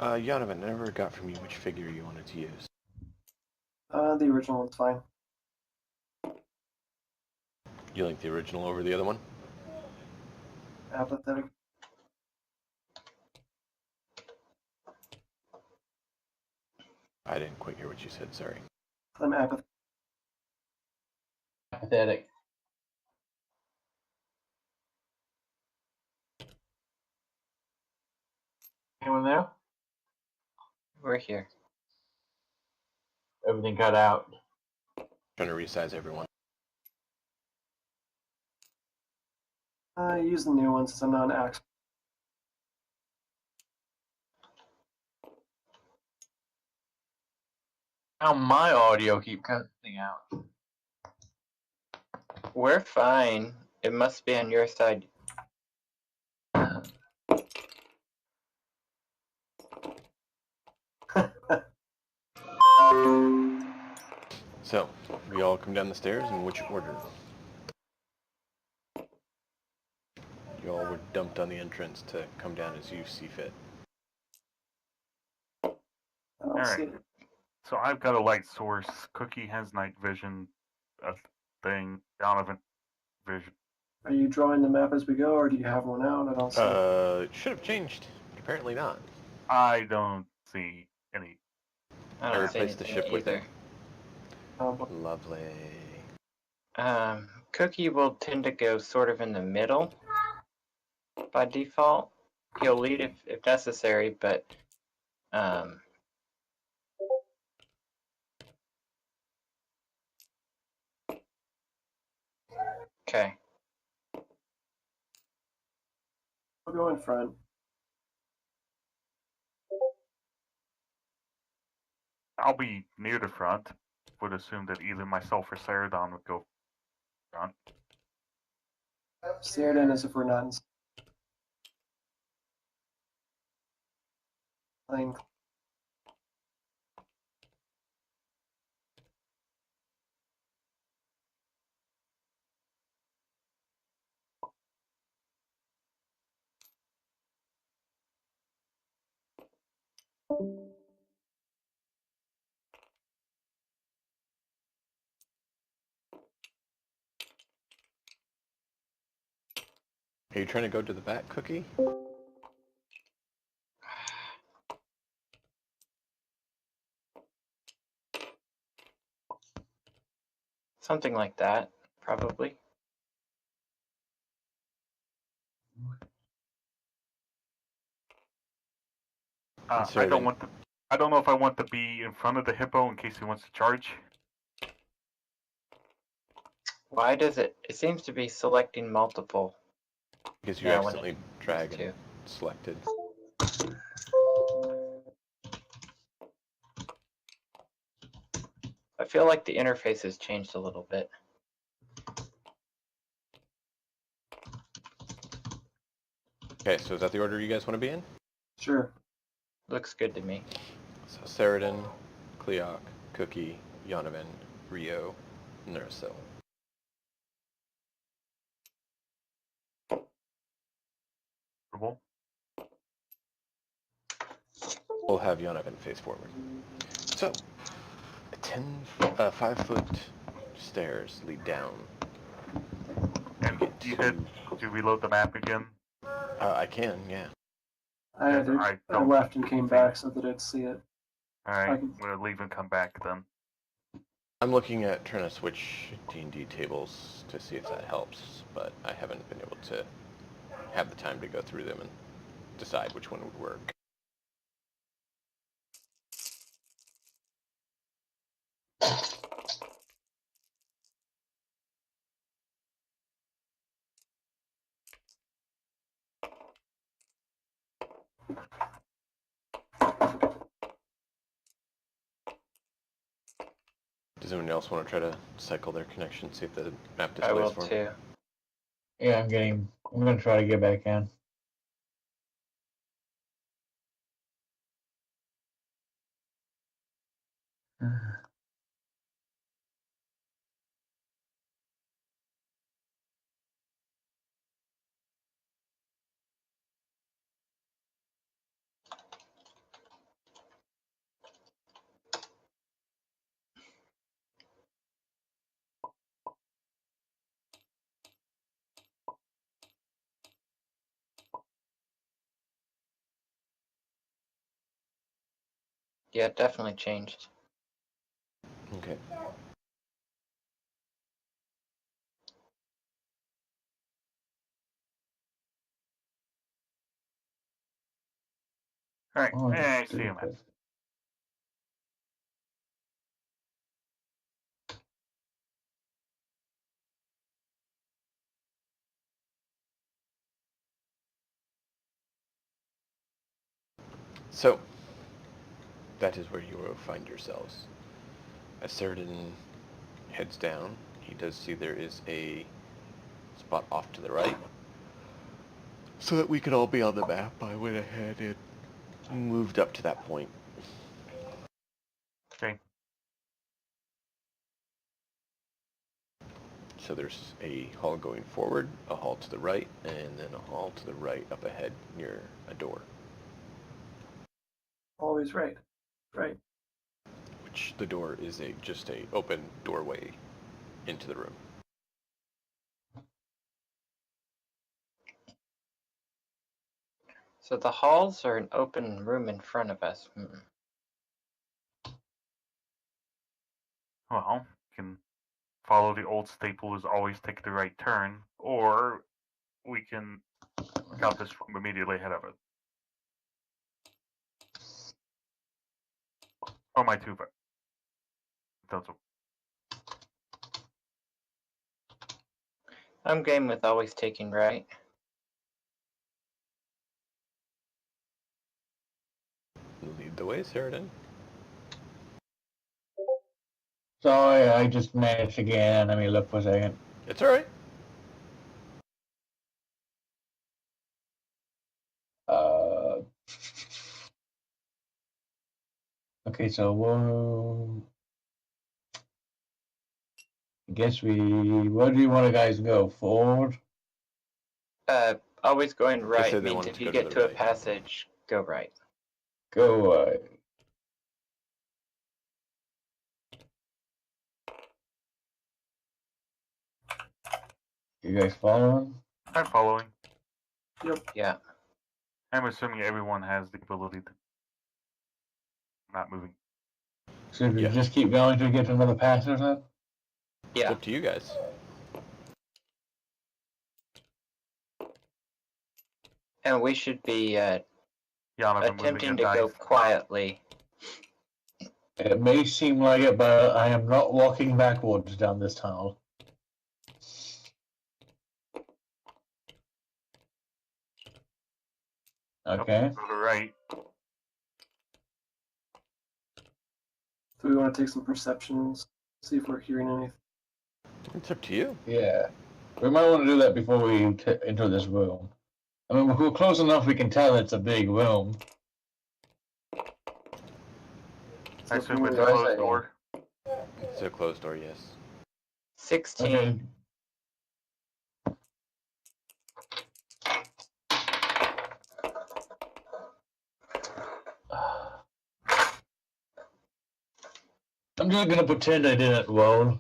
Yanovan, I never got from you which figure you wanted to use. the original one's fine. You like the original over the other one? Apathetic. I didn't quite hear what you said, sorry. I'm apathetic. Pathetic. Anyone there? We're here. Everything cut out. Trying to resize everyone. I use the new ones since I'm not an axe. How my audio keep cutting out? We're fine. It must be on your side. So, we all come down the stairs in which order? You all were dumped on the entrance to come down as you see fit. I don't All see right. it. So I've got a light source. Cookie has night vision. A thing. Donovan vision. Are you drawing the map as we go, or do you have one out? I don't see it. It should have changed. Apparently not. I don't see any. I I don't see replaced the anything ship with either. it. But Lovely. Cookie will tend to go sort of in the middle by default. He'll lead if necessary, but okay. I'll go in front. I'll be near the front. Would assume that either myself or Saradon would go front. Stare it in as if we're not in plain. Are you trying to go to the back, Cookie? Something like that, probably. I don't want to. I don't know if I want to be in front of the hippo in case he wants to charge. Why does it? It seems to be selecting multiple. Because you Yeah, when accidentally it drag to. and selected. I feel like the interface has changed a little bit. Okay, so is that the order you guys want to be in? Sure. Looks good to me. So Saradin, Cleok, Cookie, Yonovan, Rio, Nursil. Comfortable? We'll have Yonovan face forward. So, 5-foot stairs lead down. And get you to- said to reload the map again. I can, yeah. I Yes, did. I I don't left and came see back it. so that I'd see it. All right, can- we'll leave and come back then. I'm looking at trying to switch D&D tables to see if that helps, but I haven't been able to have the time to go through them and decide which one would work. Does anyone else want to try to cycle their connection, see if the map I will displays for them? too. Yeah, I'm gonna try to get back in. Yeah, it definitely changed. Okay. All right, Oh, I see him. stupid. So, that is where you will find yourselves. As Certain heads down, he does see there is a spot off to the right. So that we could all be on the map, I went ahead and moved up to that point. Okay. So there's a hall going forward, a hall to the right, and then a hall to the right up ahead near a door. Always right. Right. Which the door is just a open doorway into the room. So the halls are an open room in front of us. Well, you can follow the old staple is always take the right turn, or we can look out this room immediately ahead of it. Or my two, but those are I'm game with always taking right. Lead the way, Sheridan. Sorry, I just managed again. Let me look for a second. It's alright. Okay, so we'll. I guess where do you want to guys go? Forward? Always going right said they means wanted if to you go to get the to a right. passage, go right. Go. You guys following? I'm following. Yeah. I'm assuming everyone has the ability to not moving. So if you Yeah. just keep going till you get to another passage then? It's Yeah. up to you guys. And we should be Yeah, I've been moving attempting your to go dice. quietly. It may seem like it, but I am not walking backwards down this tunnel. Okay. Go to right. Do we want to take some perceptions? See if we're hearing anything. It's up to you. Yeah. We might want to do that before we enter this room. I mean, if we're close enough, we can tell it's a big room. I So assume it's a Guys, closed I- door. It's a closed door, yes. 16. Okay. I'm just gonna pretend I didn't roll.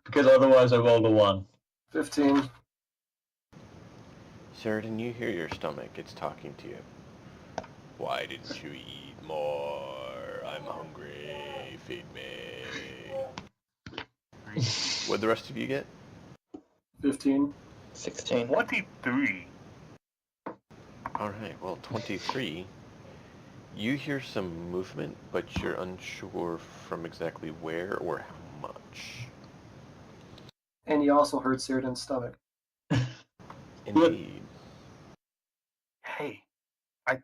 Because otherwise I rolled a 1. 15. Sheridan, you hear your stomach. It's talking to you. Why didn't you eat more? I'm hungry. Feed me. What'd the rest of you get? 15. 16. 23. Alright, well, 23. You hear some movement, but you're unsure from exactly where or how much. And you also heard Sheridan's stomach. Indeed. Hey, I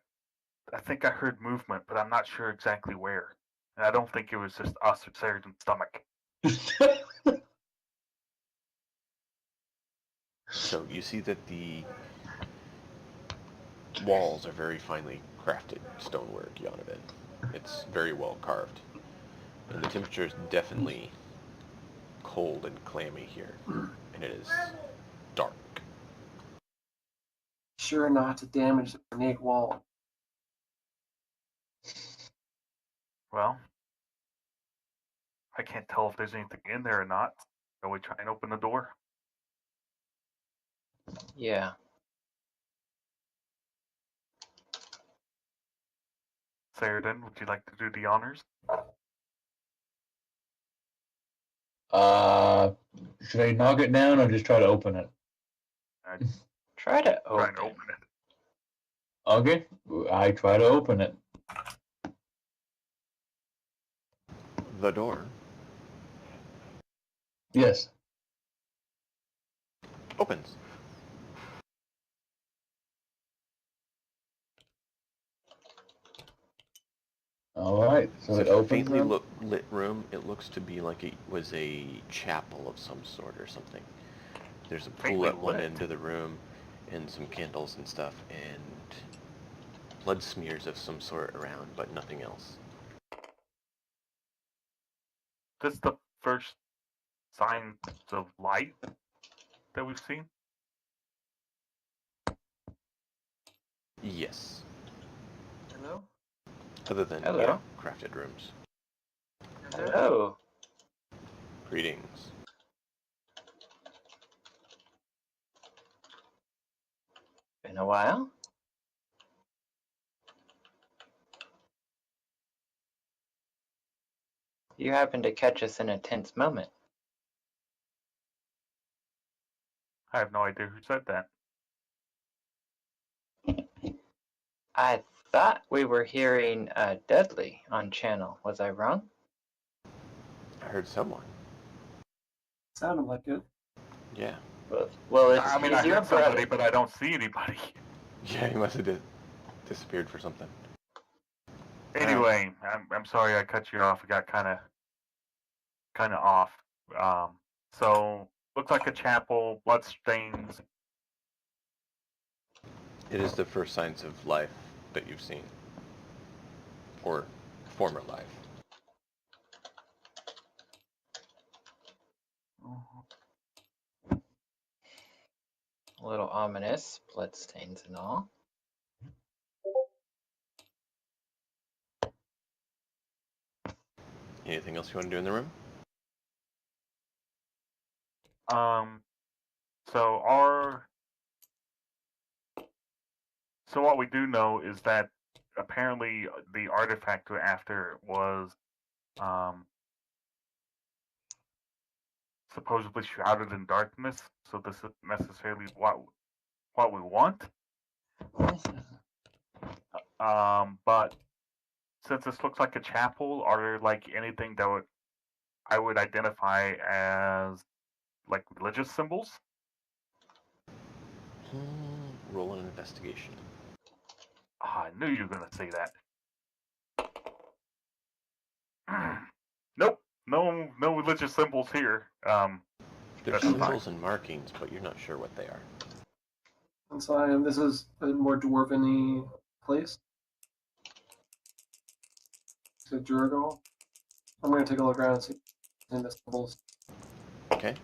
think I heard movement, but I'm not sure exactly where. And I don't think it was just us or Sheridan's stomach. So you see that the walls are very finely crafted stonework, Yonovan. It's very well carved. And the temperature is definitely cold and clammy here. And it is dark. Sure not to damage the ornate wall. Well, I can't tell if there's anything in there or not. Shall we try and open the door? Yeah. Sheridan, would you like to do the honors? Should I knock it down or just try to open it? Uh, Try to try and open. open it. Okay, I try to open it. The door Yes. opens. All right, so It's it a opens faintly then? lit room. It looks to be like it was a chapel of some sort or something. There's a pool Faintly at one lit? end of the room, and some candles and stuff, and blood smears of some sort around, but nothing else. This is the first sign of light that we've seen. Yes. Hello? Other than, Hello. crafted rooms. Hello. Greetings. Been a while? You happened to catch us in a tense moment. I have no idea who said that. I thought we were hearing Dudley on channel. Was I wrong? I heard someone. Sounded like it. Yeah. Well, I mean, he's I your heard somebody, brother. but I don't see anybody. Yeah, he must have disappeared for something. Anyway, I'm sorry I cut you off. I got kind of off. So looks like a chapel, bloodstains. It is the first signs of life that you've seen. Or former life. A little ominous, bloodstains and all. Anything else you want to do in the room? So what we do know is that apparently the artifact we're after was supposedly shrouded in darkness. So this isn't necessarily what we want. But since this looks like a chapel, are there like anything that I would identify as like religious symbols? Roll an investigation. I knew you were gonna say that. Nope, no religious symbols here. There's That's fine. symbols and markings, but you're not sure what they are. And so this is a more dwarven-y place. It's a Durgal. I'm going to take a look around and see in the symbols. Okay.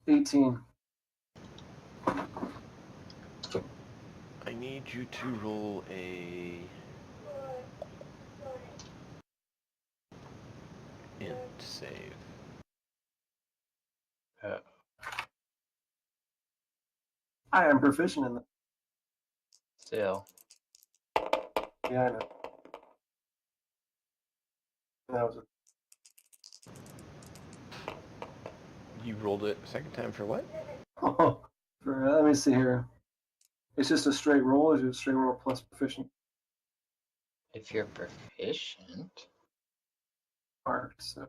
$18. I need you to roll a int save. I am proficient in that. Still. Yeah, I know. That was You rolled it a second time for what? let me see here. It's just a straight roll, or is it a straight roll plus proficient? If you're proficient. Marked, so.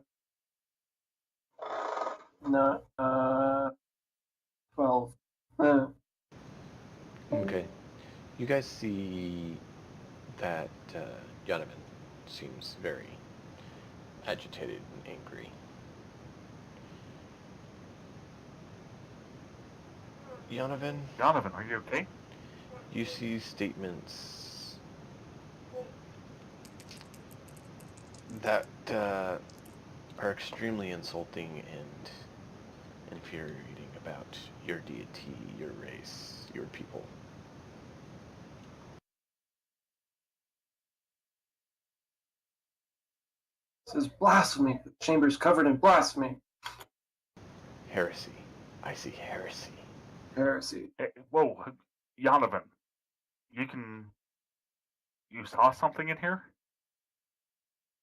Not, 12. Okay. You guys see that Yonovan seems very agitated and angry. Yonovan, Donovan, are you okay? you see statements that are extremely insulting and infuriating about your deity, your race, your people. It says blasphemy. The chamber's covered in blasphemy. Heresy. I see heresy. Heresy. Whoa, Donovan, you saw something in here?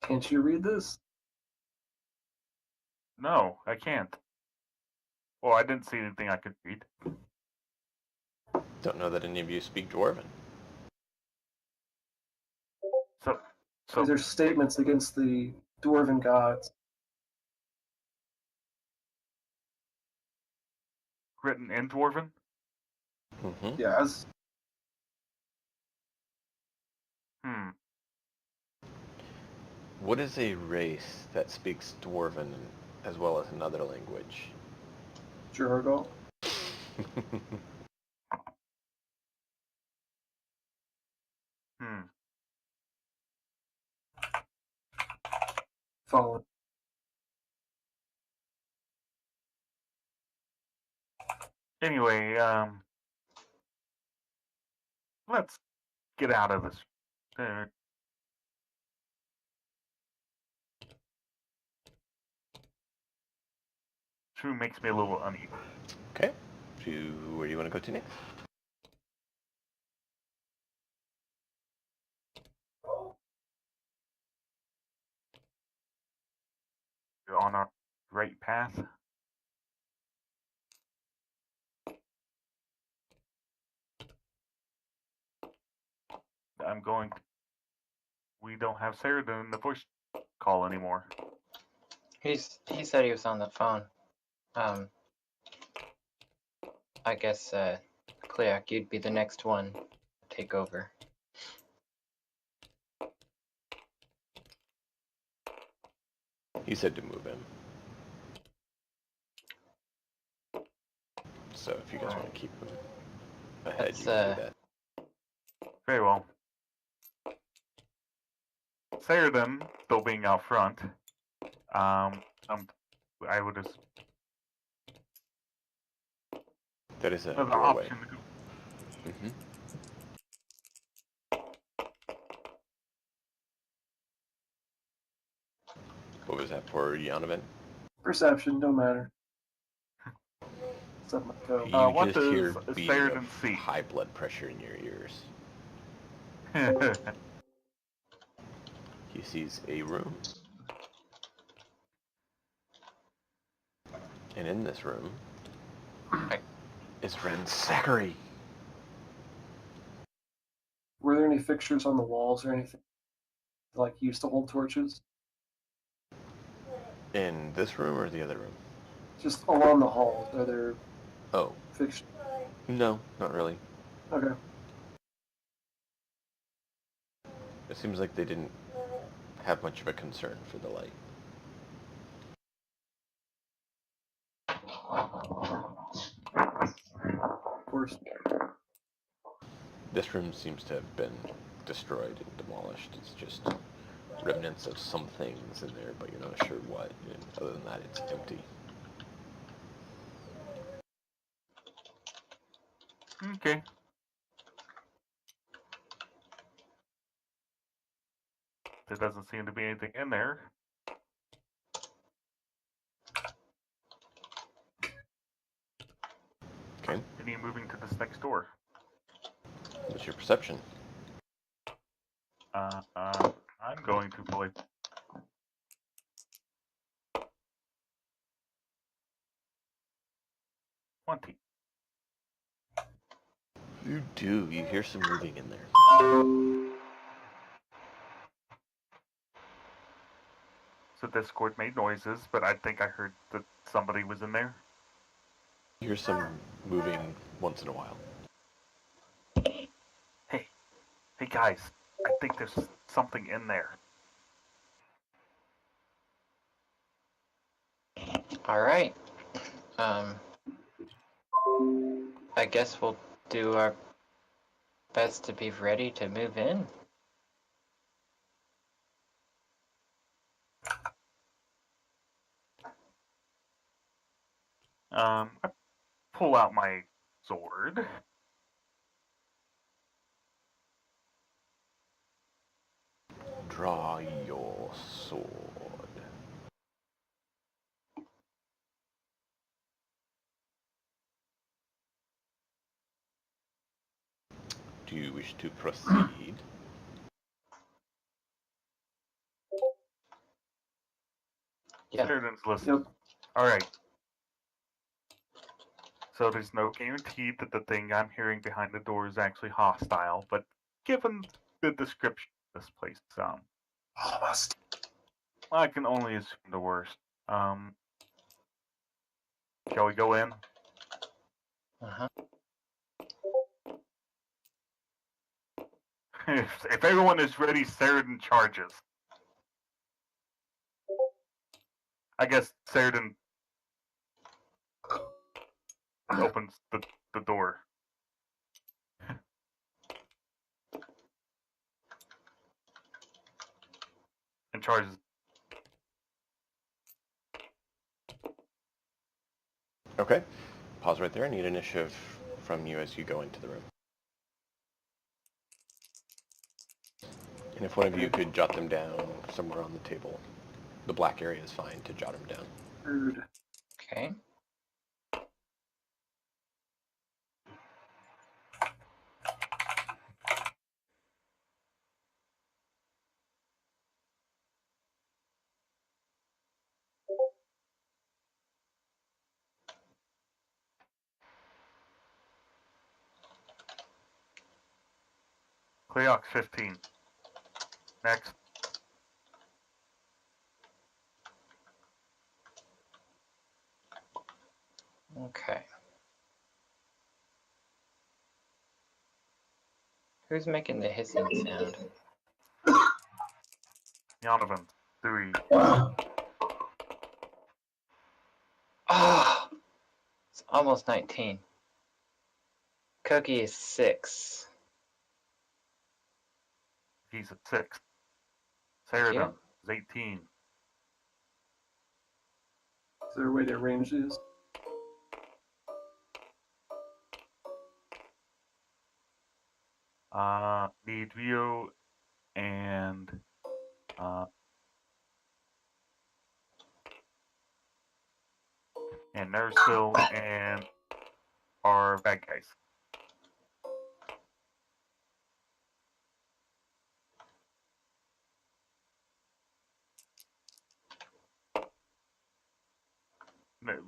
Can't you read this? No, I can't. Well, I didn't see anything I could read. Don't know that any of you speak Dwarven. So, These are statements against the dwarven gods. written in Dwarven? Mm-hmm. Yes. Hmm. What is a race that speaks Dwarven as well as another language? Jurgo. Hmm. Fallen. Anyway, let's get out of this. True makes me a little uneasy. Okay. Where do you want to go to next? You're on our right path. I'm going. We don't have Sarah in the voice call anymore. He said he was on the phone. I guess Cleac, you'd be the next one to take over. He said to move him. So if you guys want to keep him ahead, Let's, you can do that. Very well. Sarah still being out front. I would just That is a another doorway. option to go. Mm-hmm. What was that for, Donovan? Perception, no matter. Stuff might go. You What just hear does beating Sheridan of see? high blood pressure in your ears. He sees a room. And in this room is Ren Zachary. Were there any fixtures on the walls or anything like used to hold torches? In this room or the other room? Just along the halls, are there Oh, fixtures? no, not really. Okay. It seems like they didn't have much of a concern for the light. Of course. This room seems to have been destroyed and demolished. It's just remnants of some things in there, but you're not sure what. And other than that, it's empty. Okay. There doesn't seem to be anything in there. Okay, Continue moving to this next door. what's your perception? I'm going to play 20. You do. You hear some moving in there. So Discord made noises, but I think I heard that somebody was in there. You hear some moving once in a while. Hey guys, I think there's something in there. All right. I guess we'll do our best to be ready to move in. I pull out my sword. Draw your sword. Do you wish to proceed? Yeah. Sheridan's listening. Yep. All right. So there's no guarantee that the thing I'm hearing behind the door is actually hostile, but given the description of this place, Almost. I can only assume the worst. Shall we go in? Uh-huh. If everyone is ready, Sheridan charges. I guess Sheridan opens the door. And charges. Okay. Pause right there. I need initiative from you as you go into the room. And if one of you could jot them down somewhere on the table, the black area is fine to jot them down. Rude. Okay. Cleox 15. Next. Okay. Who's making the hissing sound? Donovan. 3. Ah, it's almost 19. Cookie is 6. He's at 6. Thank Sheridan you. is 18. Is there a way to arrange these? Need Rio and Nurseville and our bad guys.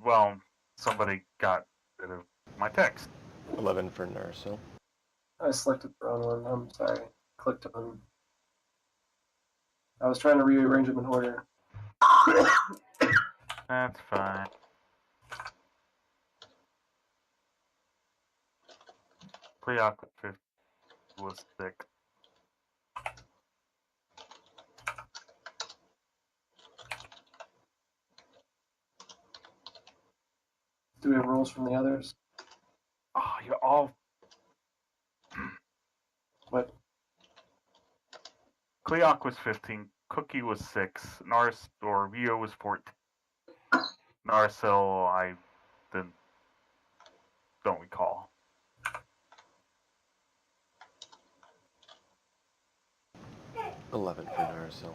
Well, somebody got rid of my text. 11 for Narsil. I selected the wrong one. I'm sorry. Clicked on. I was trying to rearrange them in order. That's fine. Cleoc 50 was 6. Do we have rules from the others? Oh, you're all. What? Cleoc was 15. Cookie was 6. Rio was 14. Narcel, I don't recall. $11 for Narsil.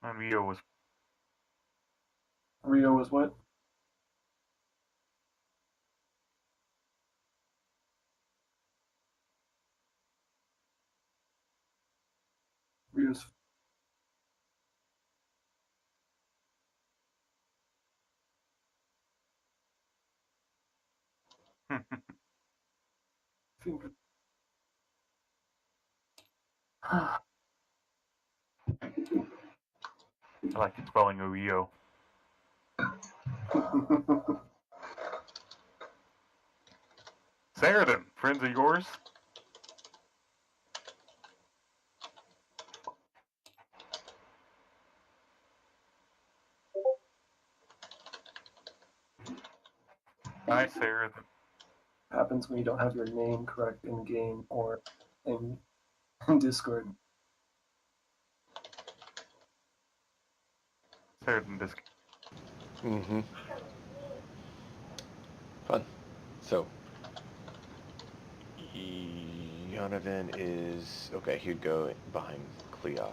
And Rio was. Rio was what? Rio's. I like spelling Rio. Sheridan, friends of yours? Hi, Sheridan. Happens when you don't have your name correct in game or in Discord. Sheridan Disc. Mm-hmm. Fun. So, Yonovan is... Okay, he'd go behind Cleop.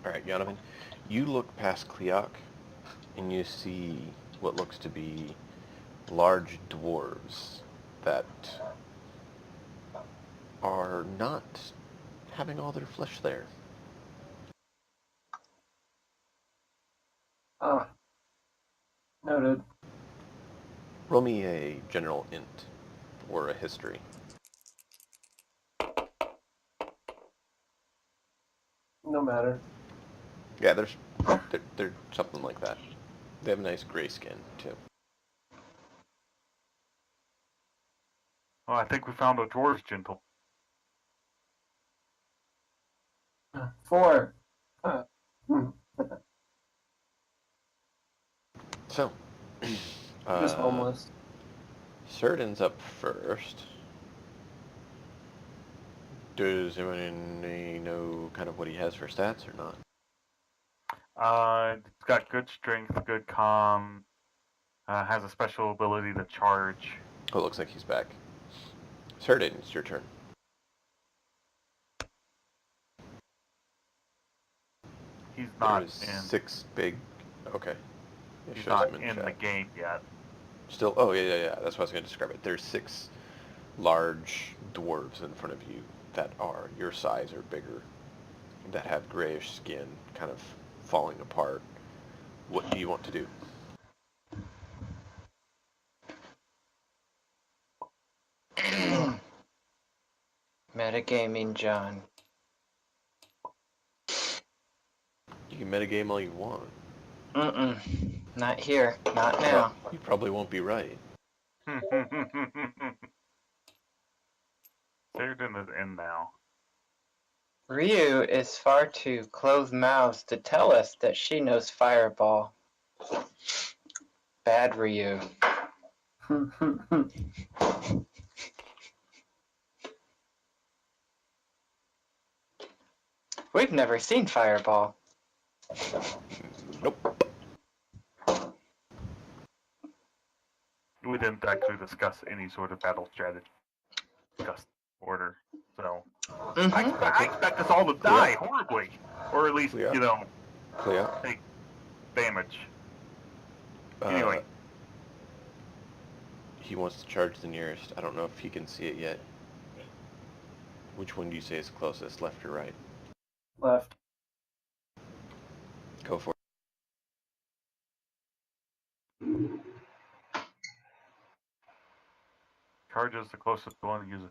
Alright, Yonovan, you look past Cleoc, and you see what looks to be large dwarves that are not having all their flesh there. Ah, noted. Roll me a general int, or a history. No matter. Yeah, they're something like that. They have a nice gray skin, too. Well, I think we found a dwarves gentle. 4. So, Just homeless. Cerdan's up first. Does anyone know kind of what he has for stats or not? It's got good strength, good comm, has a special ability to charge. Oh, it looks like he's back. Cerdan, it's your turn. He's not There's in. 6 big... Okay. It He's shows not him in the chat. game yet. Still... Oh, yeah. That's what I was going to describe it. There's 6 large dwarves in front of you that are your size or bigger, that have grayish skin, kind of falling apart. What do you want to do? Metagaming, John. You can metagame all you want. Not here. Not now. You probably won't be right. Cerdan is in now. Ryu is far too close-mouthed to tell us that she knows Fireball. Bad Ryu. We've never seen Fireball. Nope. We didn't actually discuss any sort of battle strategy. Discuss order. So I expect us all to die horribly. Or at least, Clea? you know, Clea? take damage. Anyway. He wants to charge the nearest. I don't know if he can see it yet. Which one do you say is closest, left or right? Left. Go for it. Charge is the closest one to use it.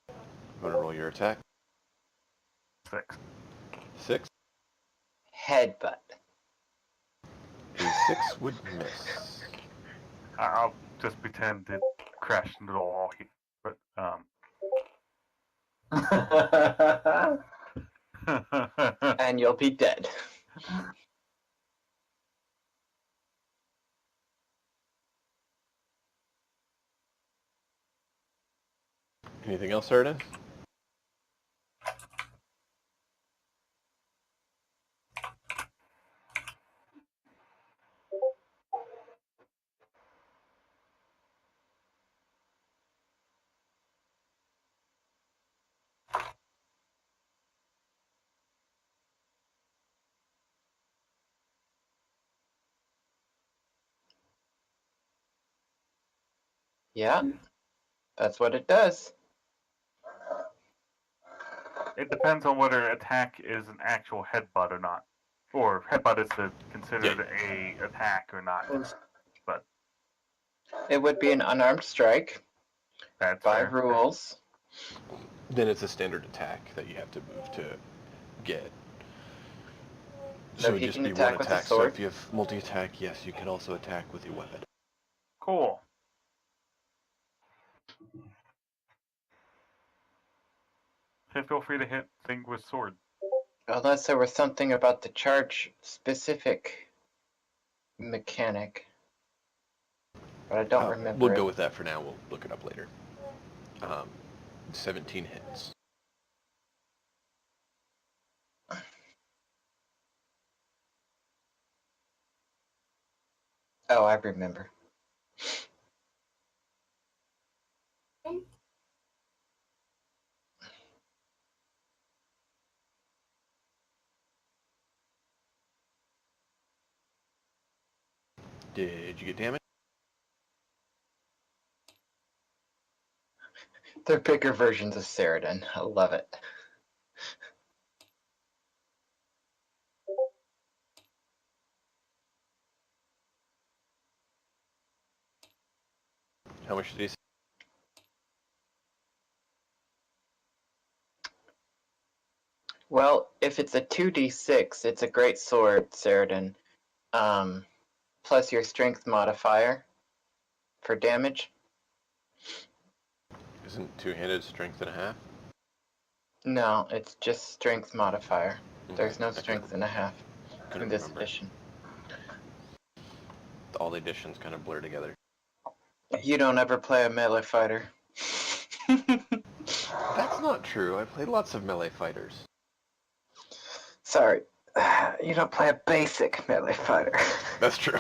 You want to roll your attack? 6. 6? Headbutt. A 6 would miss. I'll just pretend it crashed into the wall here. But, And you'll be dead. Anything else, Cerdan? Yeah, that's what it does. it depends on whether attack is an actual headbutt or not. Or headbutt is considered a attack or not. But It would be an unarmed strike that's by fair. rules. Then it's a standard attack that you have to move to get. So So it would he just can be attack one with a attack. So sword? if you have multi-attack, yes, you can also attack with your weapon. Cool. Feel free to hit thing with sword. Unless there was something about the charge specific mechanic. but I don't remember We'll it. go with that for now. We'll look it up later. 17 hits. Oh, I remember. Did you get damage? They're bigger versions of Ceradan. I love it. How much did he say? Well, if it's a 2d6, it's a great sword, Ceradan. Plus your strength modifier for damage. Isn't two-handed strength and a half? No, it's just strength modifier. There's Okay, no I couldn't- strength and a half couldn't in this remember. edition. All the additions kind of blur together. You don't ever play a melee fighter. That's not true. I played lots of melee fighters. Sorry. You don't play a basic melee fighter. That's true.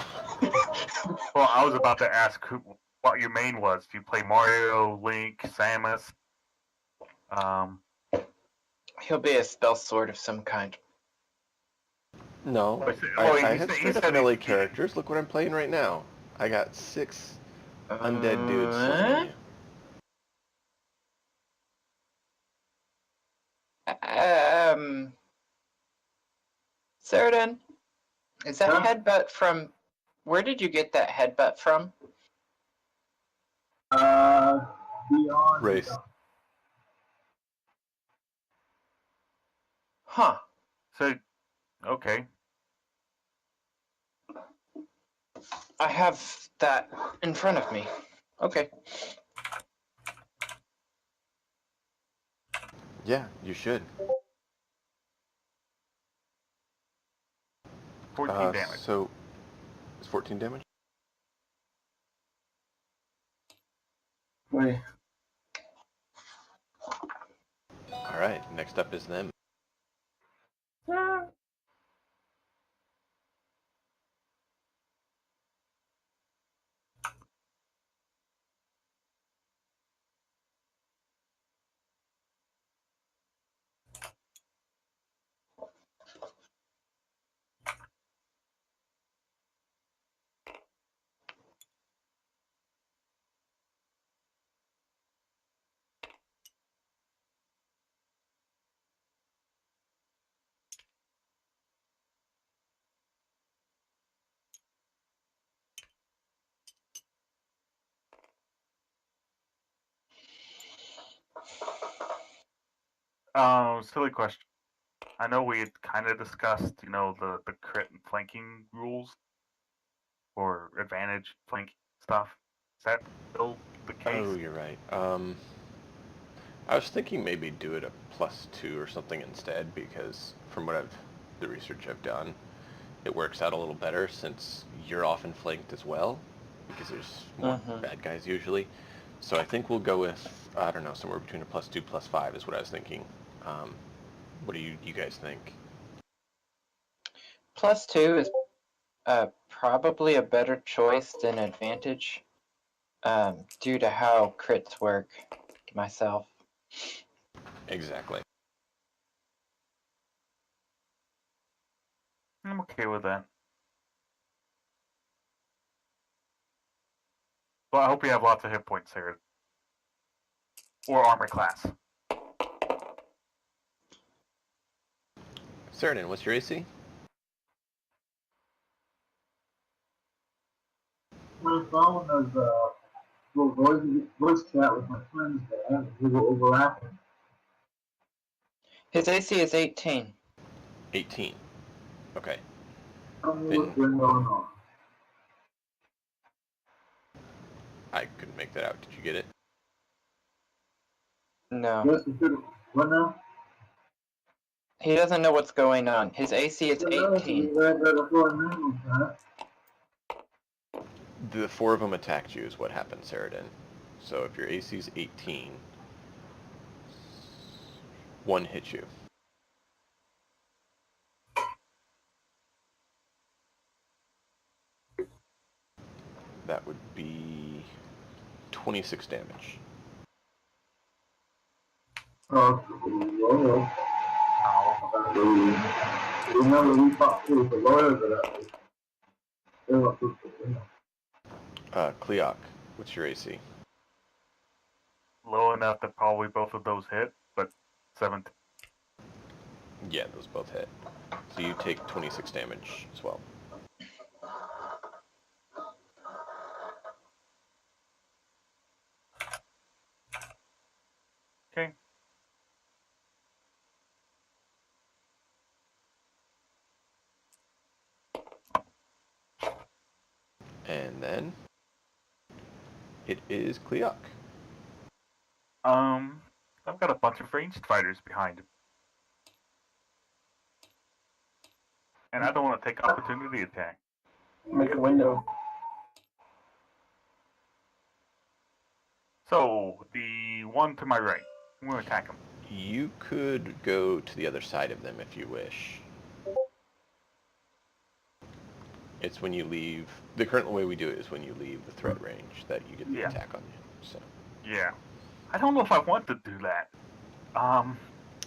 Well, I was about to ask what your main was. Do you play Mario, Link, Samus? He'll be a spell sword of some kind. No, Well, I he had said- he straight up said melee he- characters. Look what I'm playing right now. I got 6 undead dudes slaying you. Ceradan, is that Huh? headbutt from... Where did you get that headbutt from? Beyond. Race. Huh. So, okay. I have that in front of me. Okay. Yeah, you should. 14 damage. So, is 14 damage? Wait. Alright, next up is them. Silly question. I know we had kind of discussed, the crit and flanking rules or advantage flanking stuff. Is that still the case? Oh, you're right. I was thinking maybe do it a +2 or something instead, because from the research I've done, it works out a little better since you're often flanked as well, because there's more bad guys usually. So I think we'll go with, I don't know, somewhere between a +2, +5 is what I was thinking. What do you guys think? +2 is probably a better choice than advantage, due to how crits work myself. Exactly. I'm okay with that. Well, I hope you have lots of hit points here. Or armor class. Ceradan, what's your AC? My phone is little voice chat with my friends there. We were overlapping. His AC is 18. 18. Okay. I don't know what's been going on. I couldn't make that out. Did you get it? No. Yes, we should. What now? He doesn't know what's going on. His AC is 18. The 4 of them attacked you is what happened, Saradin. So if your AC is 18, 1 hit you. That would be 26 damage. Oh, low. Remember we fought through the lawyers of that. They were up to Cleoc, what's your AC? Low enough that probably both of those hit, but 17. Yeah, those both hit. So you take 26 damage as well. Okay. And then it is Cleoc. I've got a bunch of ranged fighters behind him. And I don't want to take opportunity attack. Make a window. So, the one to my right, I'm going to attack him. You could go to the other side of them if you wish. It's when you leave. The current way we do it is when you leave the threat range that you get the Yeah. attack on you. So Yeah. I don't know if I want to do that.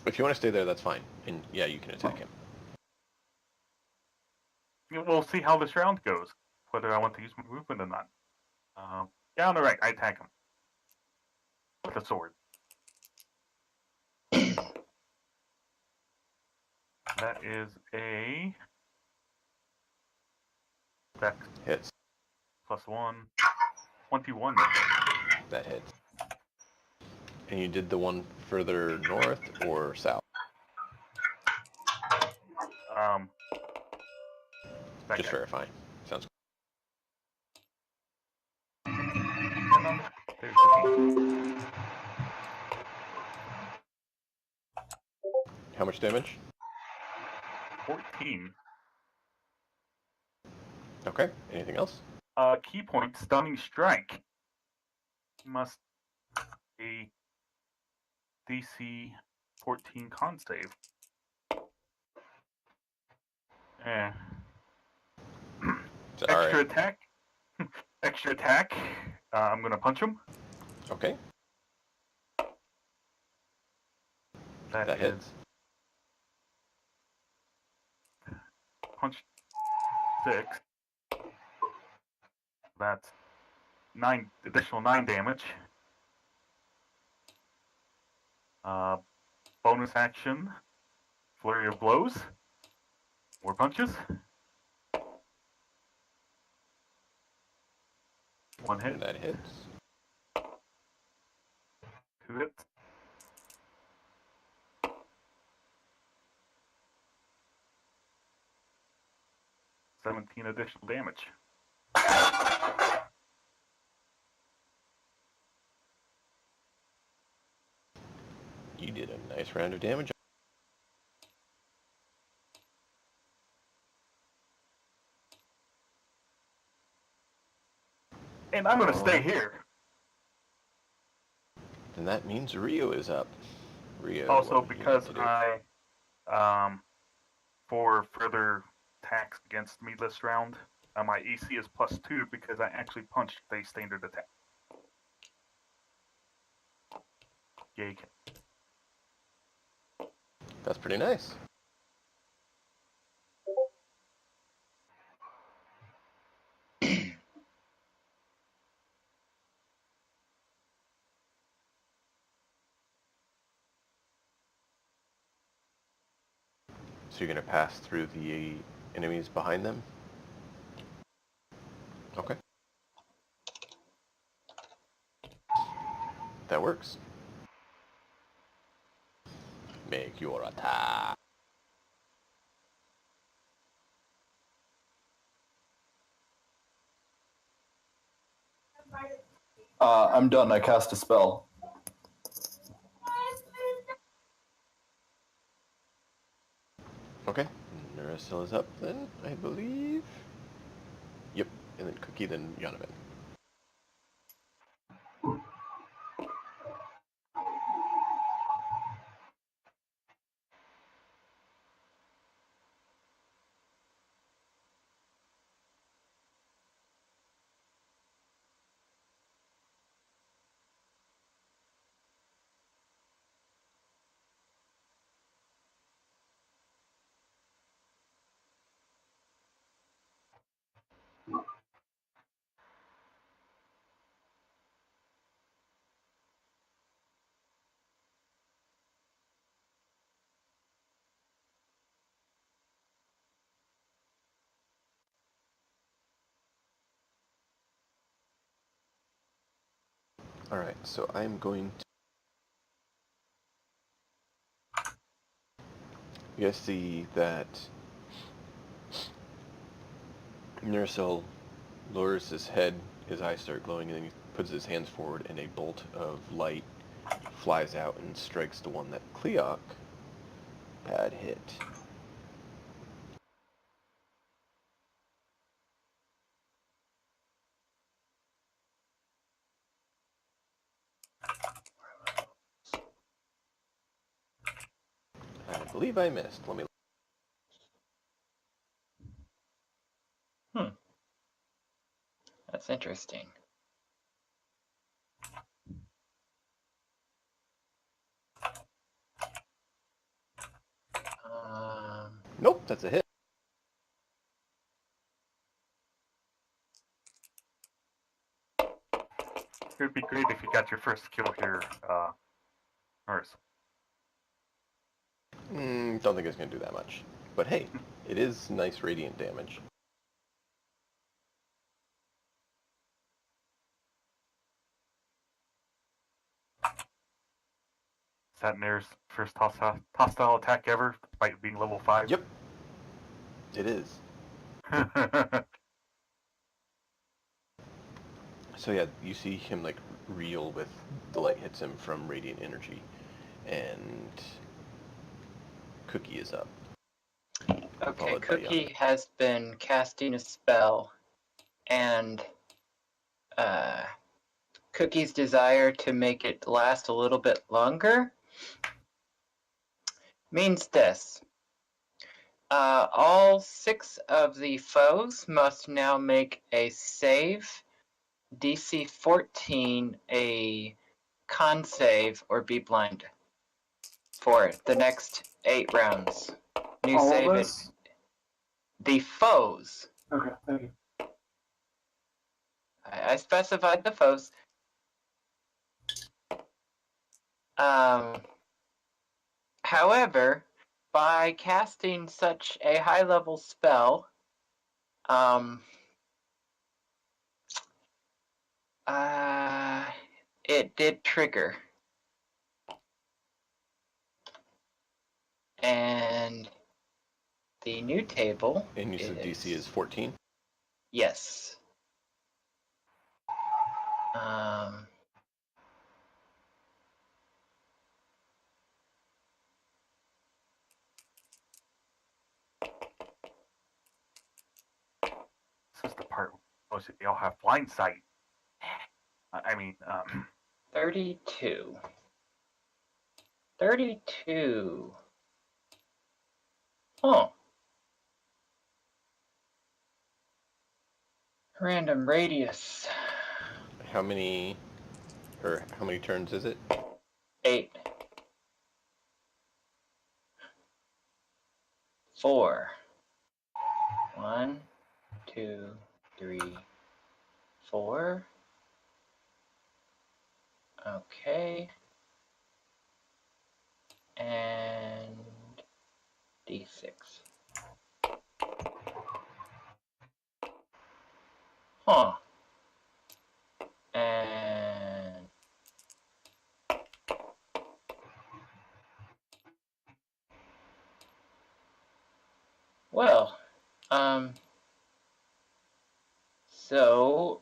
if you want to stay there, that's fine. And yeah, you can attack him. We'll see how this round goes, whether I want to use my movement or not. Yeah, on the right, I attack him. With a sword. That is a... Dex Hits. plus 1. 21. That hits. And you did the one further north or south? That Just guy. verifying. Sounds There's the good. How much damage? 14. Okay. Anything else? Key point, stunning strike. Must a DC 14 con save. Eh. All Extra right. attack. Extra attack. I'm gonna punch him. Okay. That is hits. punch 6. That's 9 additional 9 damage. Bonus action. Flurry of blows. More punches. 1 hit. That hits. 2 hits. $17 additional damage. You did a nice round of damage. And I'm gonna stay here. And that means Rio is up. Rio. Also, what would you because like to do? for further attacks against me this round, my AC is +2 because I actually punched a standard attack. Yay. That's pretty nice. So you're going to pass through the enemies behind them? Okay. That works. Make your attack. I'm done. I cast a spell. Okay. Naricil is up then, I believe. Yep, and then Cookie, then Yonovan. Alright, so I'm going to... You guys see that Nersil lowers his head, his eyes start glowing, and then he puts his hands forward, and a bolt of light flies out and strikes the one that Cleok had hit. I believe I missed. Let me... That's interesting. Nope, that's a hit. It would be great if you got your first kill here, Norris. Don't think it's going to do that much. But hey, it is nice radiant damage. Is that Nair's first hostile attack ever, despite being level 5? Yep, it is. So yeah, you see him like reel with the light hits him from radiant energy, and Cookie is up. Okay, Followed by Cookie has been casting a spell, and Cookie's desire to make it last a little bit longer means this. All 6 of the foes must now make a save, DC 14, a con save, or be blind for the next 8 rounds. New All save of it. us? The foes. Okay, thank you. I specified the foes. However, by casting such a high-level spell, it did trigger. And the new table And you said DC is 14? Yes. This is the part where they all have blind sight. I mean, 32. 32. Huh. Random radius. How many turns is it? 8. 4. 1, 2, 3, 4. Okay. And D6. Huh. And well, so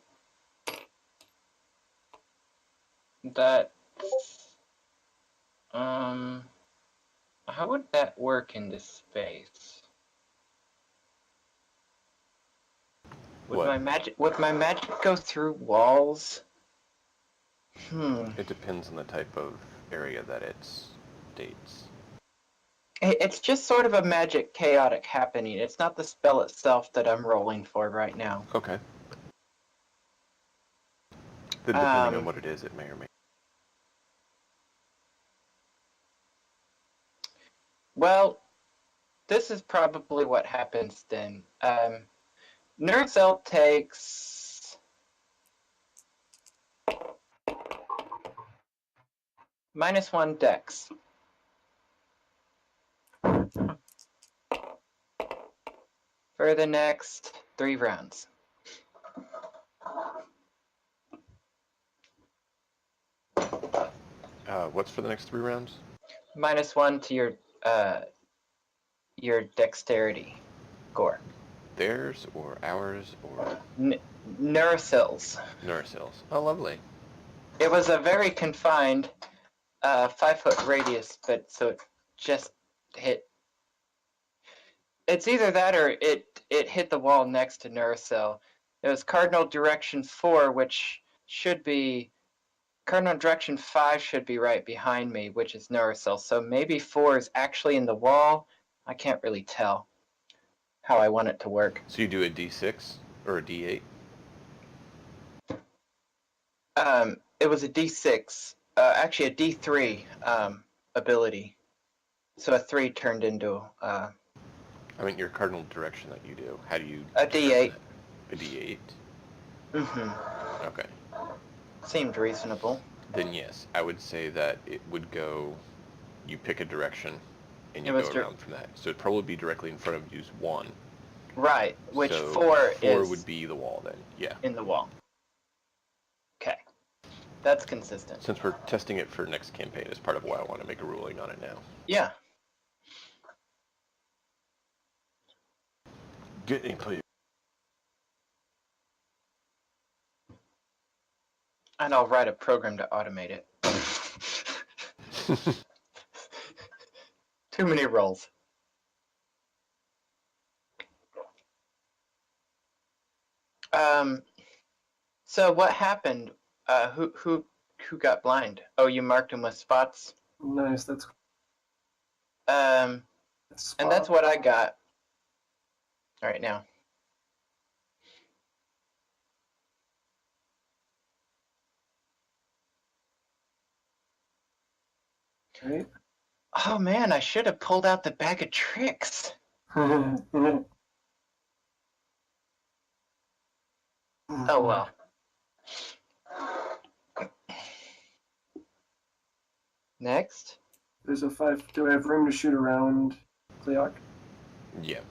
that how would that work in this space? Would What? my magic go through walls? It depends on the type of area that it states. It's just sort of a magic chaotic happening. It's not the spell itself that I'm rolling for right now. Okay. Then depending on what it is, it may or may. Well, this is probably what happens then. Nerzel takes -1 dex. For the next 3 rounds. What's for the next 3 rounds? -1 to your dexterity score. Theirs or ours or Nersil's. Nurasil's? Oh, lovely. It was a very confined 5-foot radius, but so it just hit. It's either that or it hit the wall next to Nurasil. It was cardinal direction 4, which should be cardinal direction 5 should be right behind me, which is Nurasil. So maybe 4 is actually in the wall. I can't really tell how I want it to work. So you do a D6 or a D8? It was a D6, actually a D3 ability. So a 3 turned into I mean, your cardinal direction that you do. How do you? a D8. A D8. Mm-hmm. Okay. Seemed reasonable. Then yes, I would say that it would go. You pick a direction, and you It was go around from that. So it'd probably be directly in front of you. 1. Right, which So 4 is would be the wall then. Yeah. in the wall. Okay, that's consistent. Since we're testing it for next campaign, is part of why I want to make a ruling on it now. Yeah. Getting clear. And I'll write a program to automate it. Too many rolls. So what happened? Who got blind? Oh, you marked him with spots. Nice. That's And that's what I got right now. right. Oh man, I should have pulled out the bag of tricks. Oh well. Next. There's a 5. Do I have room to shoot around Cleoc? Yeah.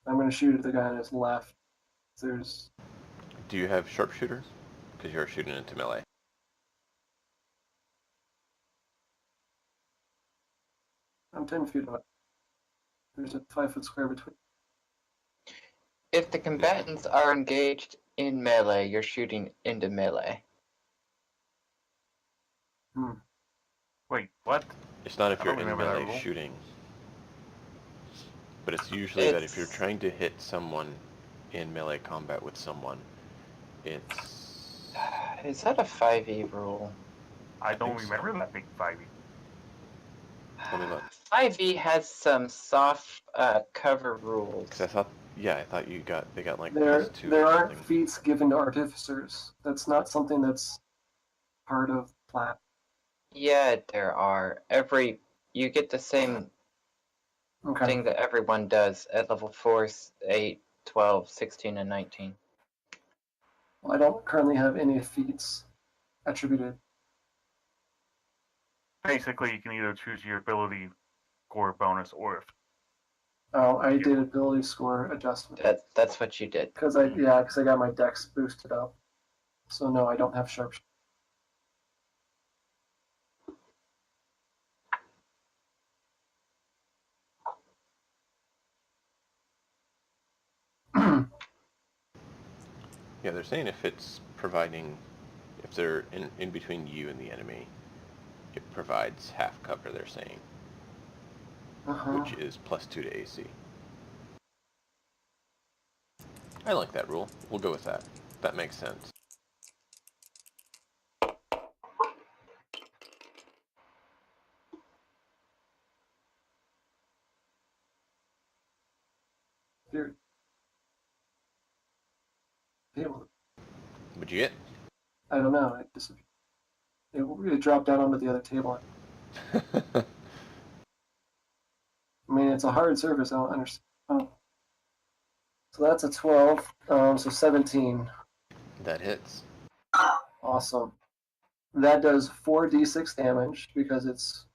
I'm going to shoot at the guy on his left. There's. Do you have sharpshooter? Because you're shooting into melee. I'm 10 feet away. There's a 5-foot square between. If the combatants are engaged in melee, you're shooting into melee. Wait, what? It's not if I you're don't in remember that melee rule. shooting. But it's usually that if you're It's- trying to hit someone in melee combat with someone, it's... Is that a 5e rule? I don't think so. remember that big 5e. Let me look. 5e has some soft cover rules. Because I thought they got like There +2 there or aren't something. feats given to artificers. That's not something that's part of plat. Yeah, there are. You get the same Okay. thing that everyone does at level 4, 8, 12, 16, and 19. Well, I don't currently have any feats attributed. Basically, you can either choose your ability score bonus or if Oh, I did ability score adjustment That's what you did. because I got my dex boosted up. So no, I don't have sharpshooter. Yeah, they're saying if it's providing, if they're in between you and the enemy, it provides half cover, they're saying, Uh-huh. which is +2 to AC. I like that rule. We'll go with that. That makes sense. Here. Table. What'd you get? I don't know. It disappeared. It dropped down onto the other table. I mean, it's a hard surface. I don't understand. Oh. So that's a 12. So 17. That hits. Awesome. That does 4d6 damage because it's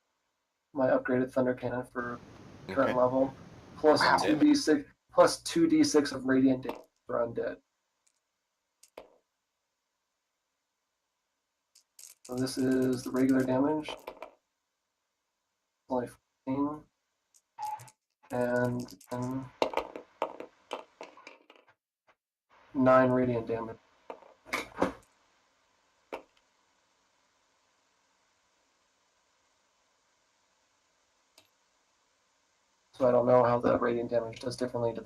my upgraded thunder cannon for current Okay. level, plus Wow. 2d6 plus 2d6 of radiant damage for undead. So this is the regular damage. Only 14. And then 9 radiant damage. So I don't know how the radiant damage does differently to.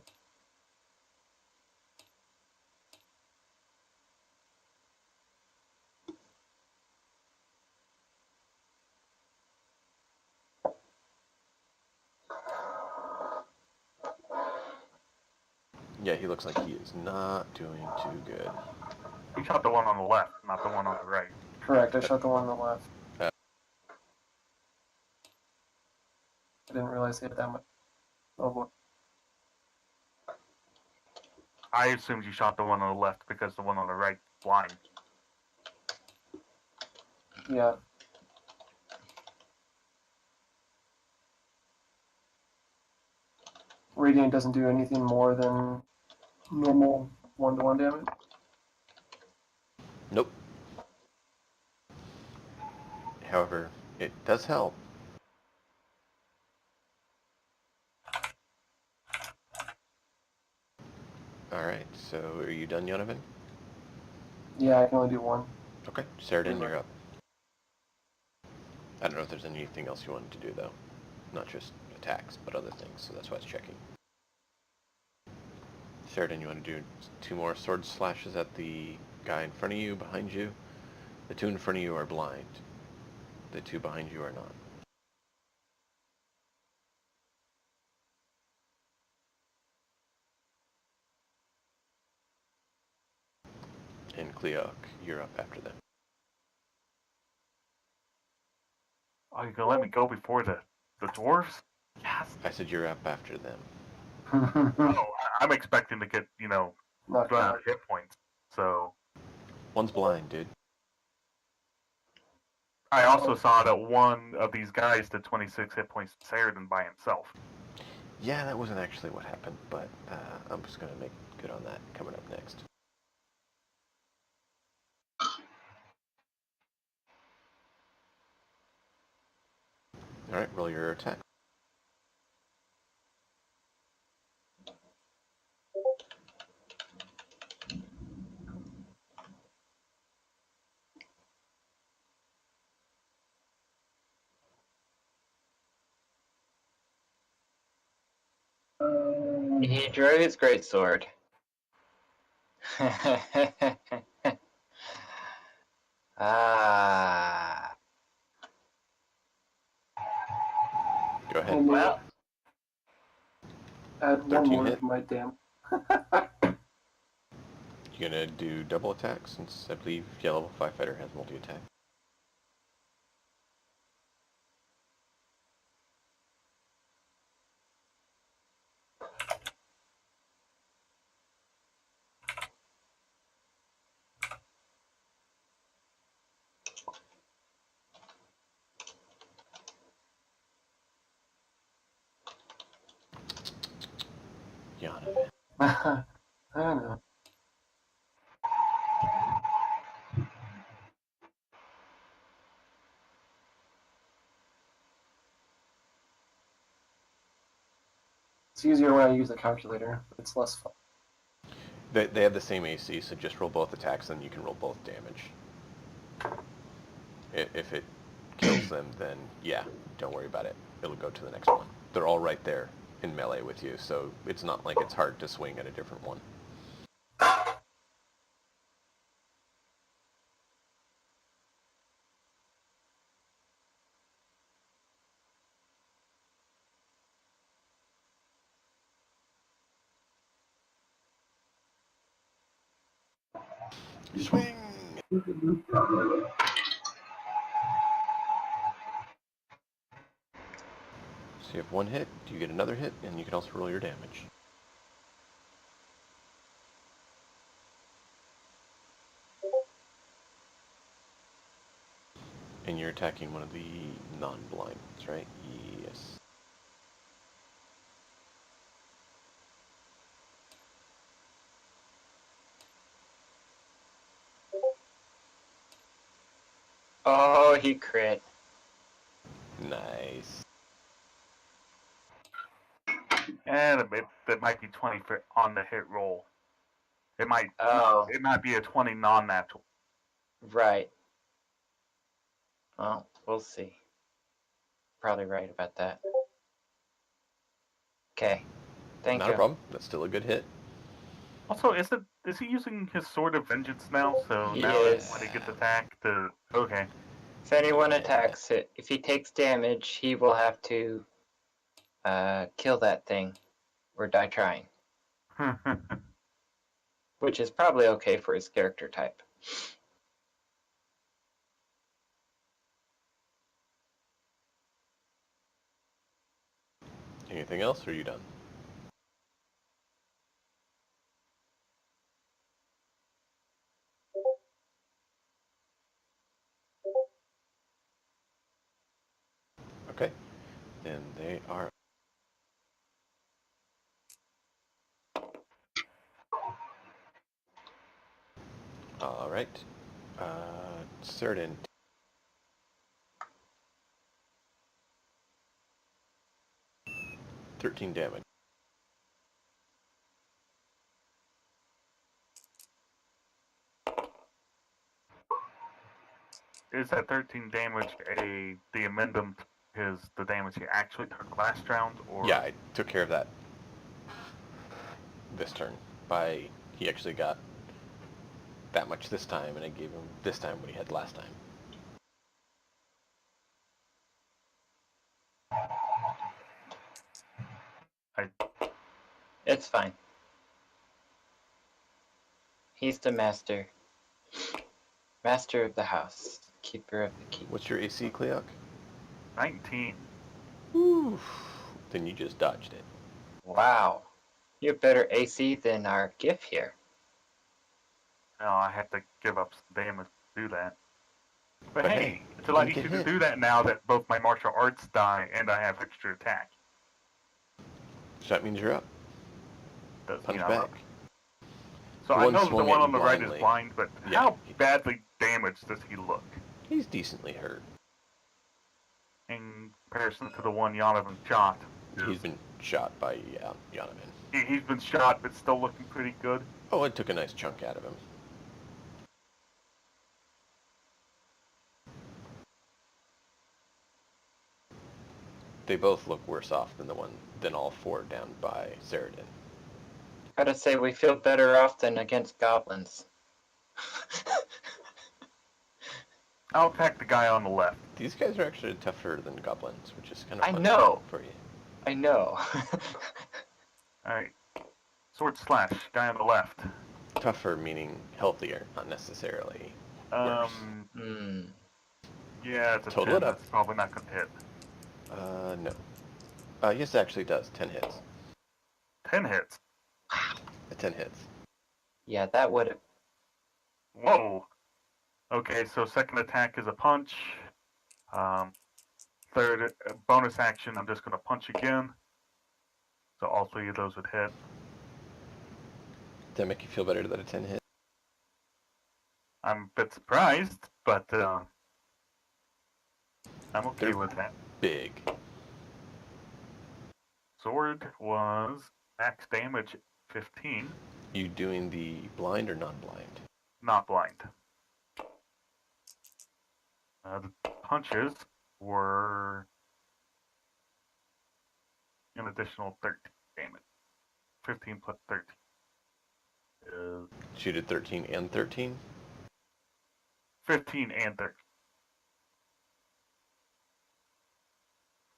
Yeah, he looks like he is not doing too good. You shot the one on the left, not the one on the right. Correct, I shot the one on the left. Uh. I didn't realize they had that much. Oh boy. I assumed you shot the one on the left because the one on the right is blind. Yeah. Radiant doesn't do anything more than normal 1-to-1 damage. Nope. However, it does help. Alright, so are you done, Yonovan? Yeah, I can only do one. Okay, Sheridan, you're up. I don't know if there's anything else you wanted to do, though. Not just attacks, but other things, so that's why I was checking. Sheridan, you want to do 2 more sword slashes at the guy in front of you, behind you? The 2 in front of you are blind. The 2 behind you are not. And Cleok, you're up after them. Oh, you gonna let me go before the dwarves? Yes. I said you're up after them. Oh, I'm expecting to get, Knocked run out out. of hit points. So One's blind, dude. I also saw that one of these guys did 26 hit points to Sheridan by himself. Yeah, that wasn't actually what happened, but I'm just going to make good on that coming up next. Alright, roll your attack. He drew his greatsword. Ah. Go ahead. And Well, add 1 13 more hit. to my damn. You gonna do double attack since I believe level 5 fighter has multi-attack? Yana. I know. It's easier when I use the calculator, but it's less fun. They have the same AC, so just roll both attacks, then you can roll both damage. If it kills them, then yeah, don't worry about it. It'll go to the next one. They're all right there in melee with you, so it's not like it's hard to swing at a different one. Swing! So you have one hit, you get another hit, and you can also roll your damage. And you're attacking one of the non-blinds, right? Yes. Oh, he crit. Nice. And it might be 20 on the hit roll. It might Oh, it might be a 20 non-natural. right. Well, we'll see. Probably right about that. Okay. Thank Not you. a problem. That's still a good hit. Also, is he using his sword of vengeance now? So now Yes. when he gets attacked, okay. If anyone Yeah. attacks it, if he takes damage, he will have to kill that thing or die trying, which is probably okay for his character type. Anything else, or are you done? Okay. Then they are... Alright. Certain. 13 damage. Is that 13 damage the amendum to the damage he actually took last round, or Yeah, I took care of that this turn. He actually got that much this time, and I gave him this time what he had last time. It's fine. He's the master. Master of the house. Keeper of the key. What's your AC, Cleoc? 19? Ooh. Then you just dodged it. Wow. You have better AC than our GIF here. No, I have to give up some damage to do that. But But hey, hey, it's a lot you get easier to hit. do that now that both my martial arts die and I have extra attack. So that means you're up. Does Punch mean I'm back. up. So The I one know the swung one at on you the right is blindly. blind, but Yeah. how badly damaged does he look He's decently hurt. in comparison to the one Yonovan shot? He's been shot by Yonovan. He's been shot, but still looking pretty good. Oh, it took a nice chunk out of him. They both look worse off than all four down by Saradin. Gotta say, we feel better off than against goblins. I'll attack the guy on the left. These guys are actually tougher than goblins, which is kind of I fun know. for you. I know. Alright. Sword slash, guy on the left. Tougher meaning healthier, not necessarily worse. Hmm. Yeah, it's a Total 10. it up. That's probably not going to hit. No. Yes, it actually does. 10 hits. 10 hits. 10 hits. Yeah, that would. Whoa. Okay, so second attack is a punch. Third bonus action, I'm just going to punch again. So all three of those would hit. Does that make you feel better that a 10 hit? I'm a bit surprised, but I'm okay They're with that. big. Sword was max damage 15, You doing the blind or non-blind? not blind. The punches were an additional 13 damage. 15 plus 13 is She did 13 and 13? 15 and 13.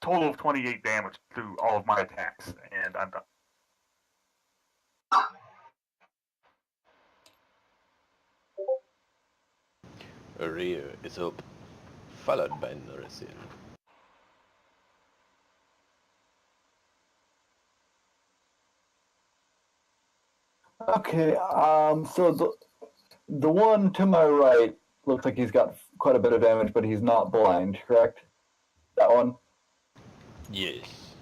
Total of 28 damage through all of my attacks, and I'm done. Ryu is up, followed by Nurasil. Okay, so the one to my right looks like he's got quite a bit of damage, but he's not blind, correct? That one? Yes.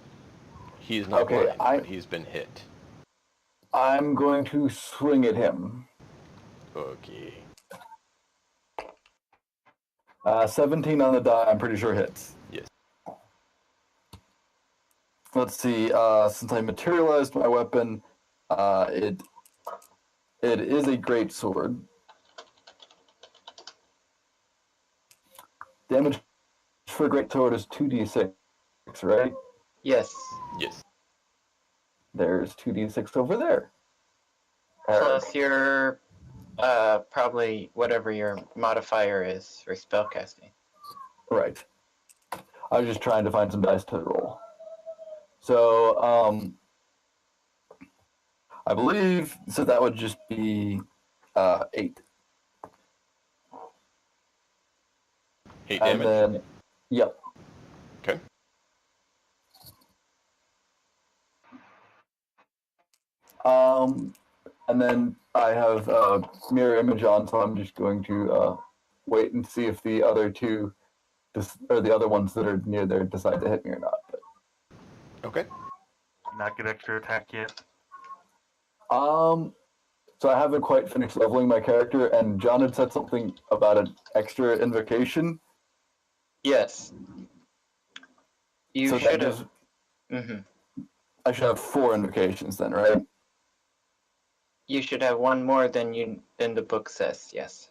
He's not Okay, blind, but he's been hit. I'm going to swing at him. Okay. 17 on the die, I'm pretty sure hits. Yes. Let's see, since I materialized my weapon, it is a great sword. Damage for a great sword is 2d6, right? Yes. Yes. There's 2d6 over there. Plus your probably whatever your modifier is for spellcasting. Right. I was just trying to find some dice to roll. So, I believe, so that would just be 8. 8 And damage? then, yep. Okay. And then I have mirror image on, so I'm just going to wait and see if the other two, or the other ones that are near there, decide to hit me or not. But, Okay. Not get extra attack yet. so I haven't quite finished leveling my character, and John had said something about an extra invocation. Yes. You So that should have. just, Mm-hmm. I should have 4 invocations then, right? You should have one more than the book says. Yes.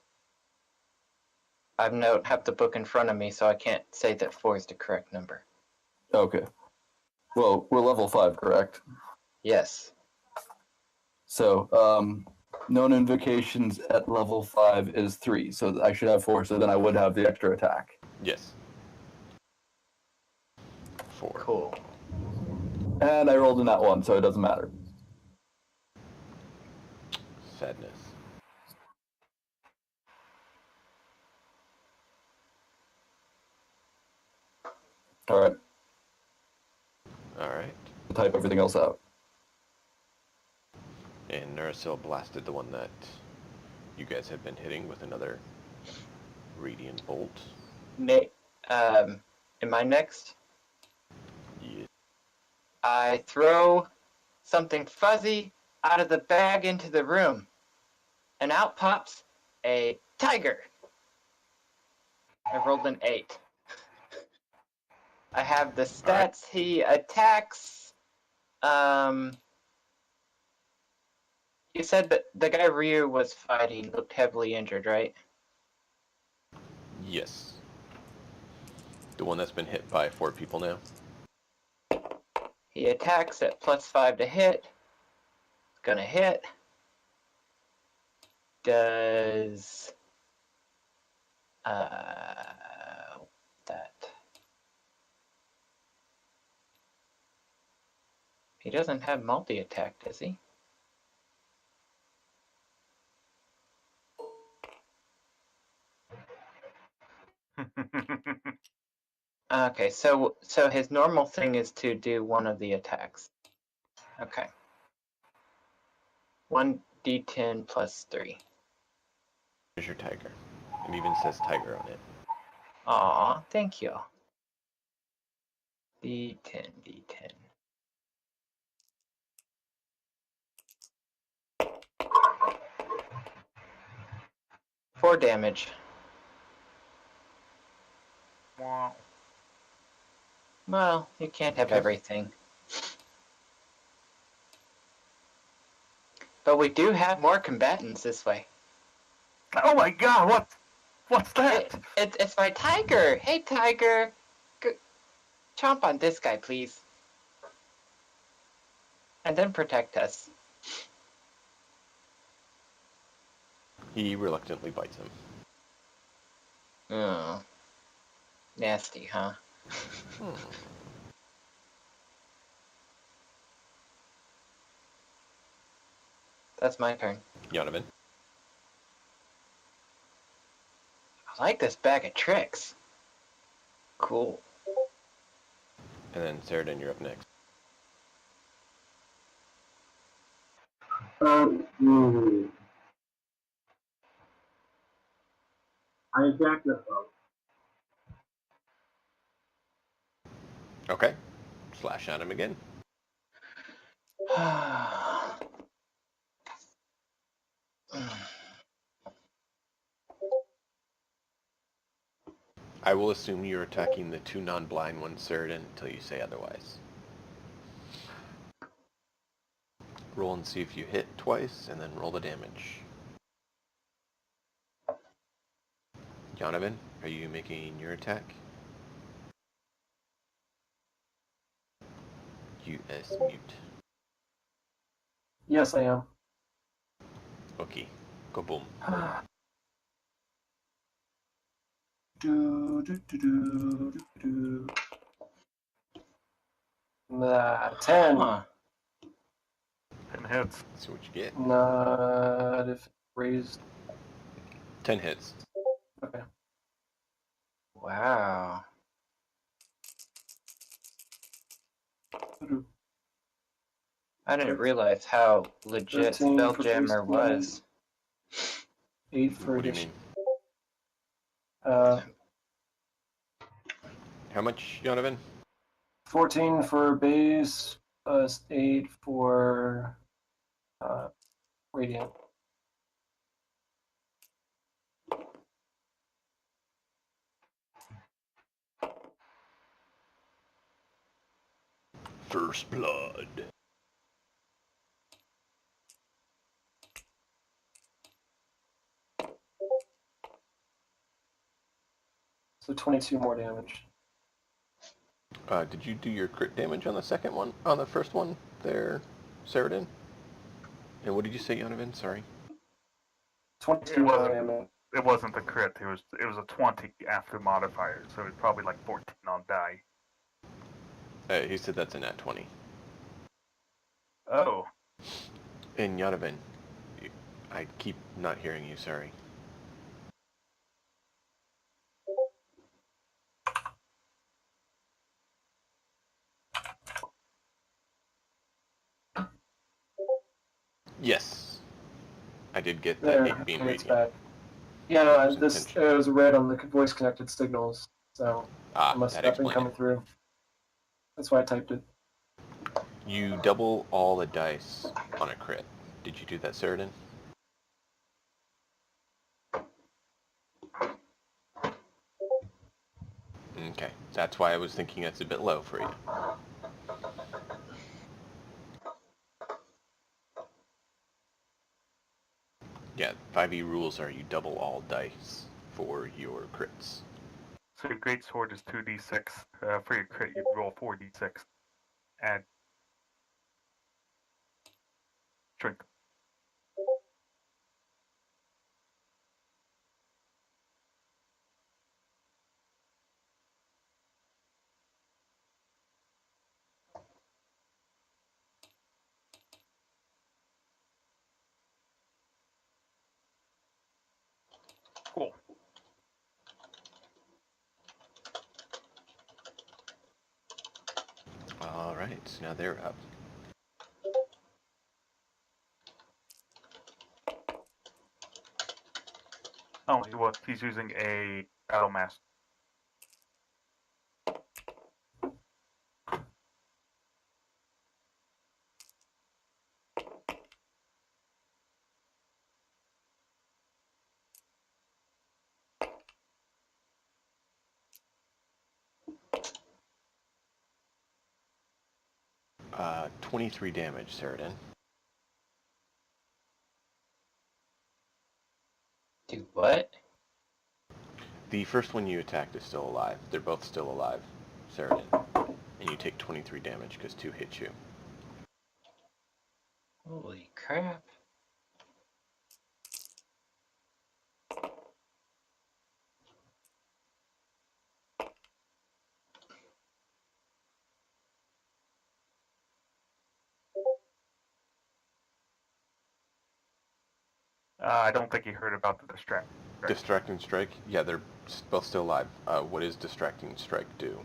I have the book in front of me, so I can't say that 4 is the correct number. Okay. Well, we're level 5, correct? Yes. So, known invocations at level 5 is 3, so I should have 4, so then I would have the extra attack. Yes. 4. Cool. And I rolled in that one, so it doesn't matter. Sadness. Alright, Alright. type everything else out. And Nurasil blasted the one that you guys had been hitting with another radiant bolt. Am I next? Yeah. I throw something fuzzy out of the bag into the room, and out pops a tiger. I rolled an 8. I have the stats. Right. He attacks. You said that the guy Ryu was fighting looked heavily injured, right? Yes. The one that's been hit by 4 people now. He attacks at +5 to hit. Gonna hit. Does that? He doesn't have multi-attack, does he? Okay, so his normal thing is to do one of the attacks. Okay. 1d10 plus 3. Here's your tiger. It even says tiger on it. Aw, thank you. D10, D10. Four damage. Wow. Well, you can't have Okay. everything. But we do have more combatants this way. Oh my god, what's that? It's my tiger. Hey, tiger. Chomp on this guy, please. And then protect us. He reluctantly bites him. Oh. Nasty, huh? That's my turn. Yonovan. I like this bag of tricks. Cool. And then Saradin, you're up next. I attack the foe. Okay. Slash at him again. I will assume you're attacking the two non-blind ones, Saradin, until you say otherwise. Roll and see if you hit twice, and then roll the damage. Donovan, are you making your attack? US mute. Yes, I am. Okay. Go boom. Do, do, do, do, do, do. 10. Huh. 10 hits. Let's see what you get. Not if raised. 10 hits. Okay. Wow. I didn't realize how legit 13 for Spelljammer base was. 8 for What do you addition. mean? How much, Donovan? 14 for base, 8 for radiant. First blood. So 22 more damage. Did you do your crit damage on the second one? On the first one there, Saradin? And what did you say, Donovan? Sorry. 22 more damage. It wasn't the crit. It was a 20 after modifier, so it's probably like 14 on die. He said that's a nat 20. Oh. And Donovan, I keep not hearing you, sorry. Yes. I did get the There, 8 beam okay, it's radiant. back. Yeah, no, That was this intentional. it was red on the voice connected signals, so it must That have been explained coming it. through. That's why I typed it. You double all the dice on a crit. Did you do that, Saradin? Okay, that's why I was thinking that's a bit low for you. Yeah, 5e rules are you double all dice for your crits. So your great sword is 2d6. For your crit, you roll 4d6. Add strength. Cool. Alright, so now they're up. Oh, he's using a battle master. Uh, 23 damage, Saradin. Do what? The first one you attacked is still alive. They're both still alive, Saradin. And you take 23 damage because 2 hit you. Holy crap. I don't think he heard about the distract. Distracting strike? Yeah, they're both still alive. What does distracting strike do?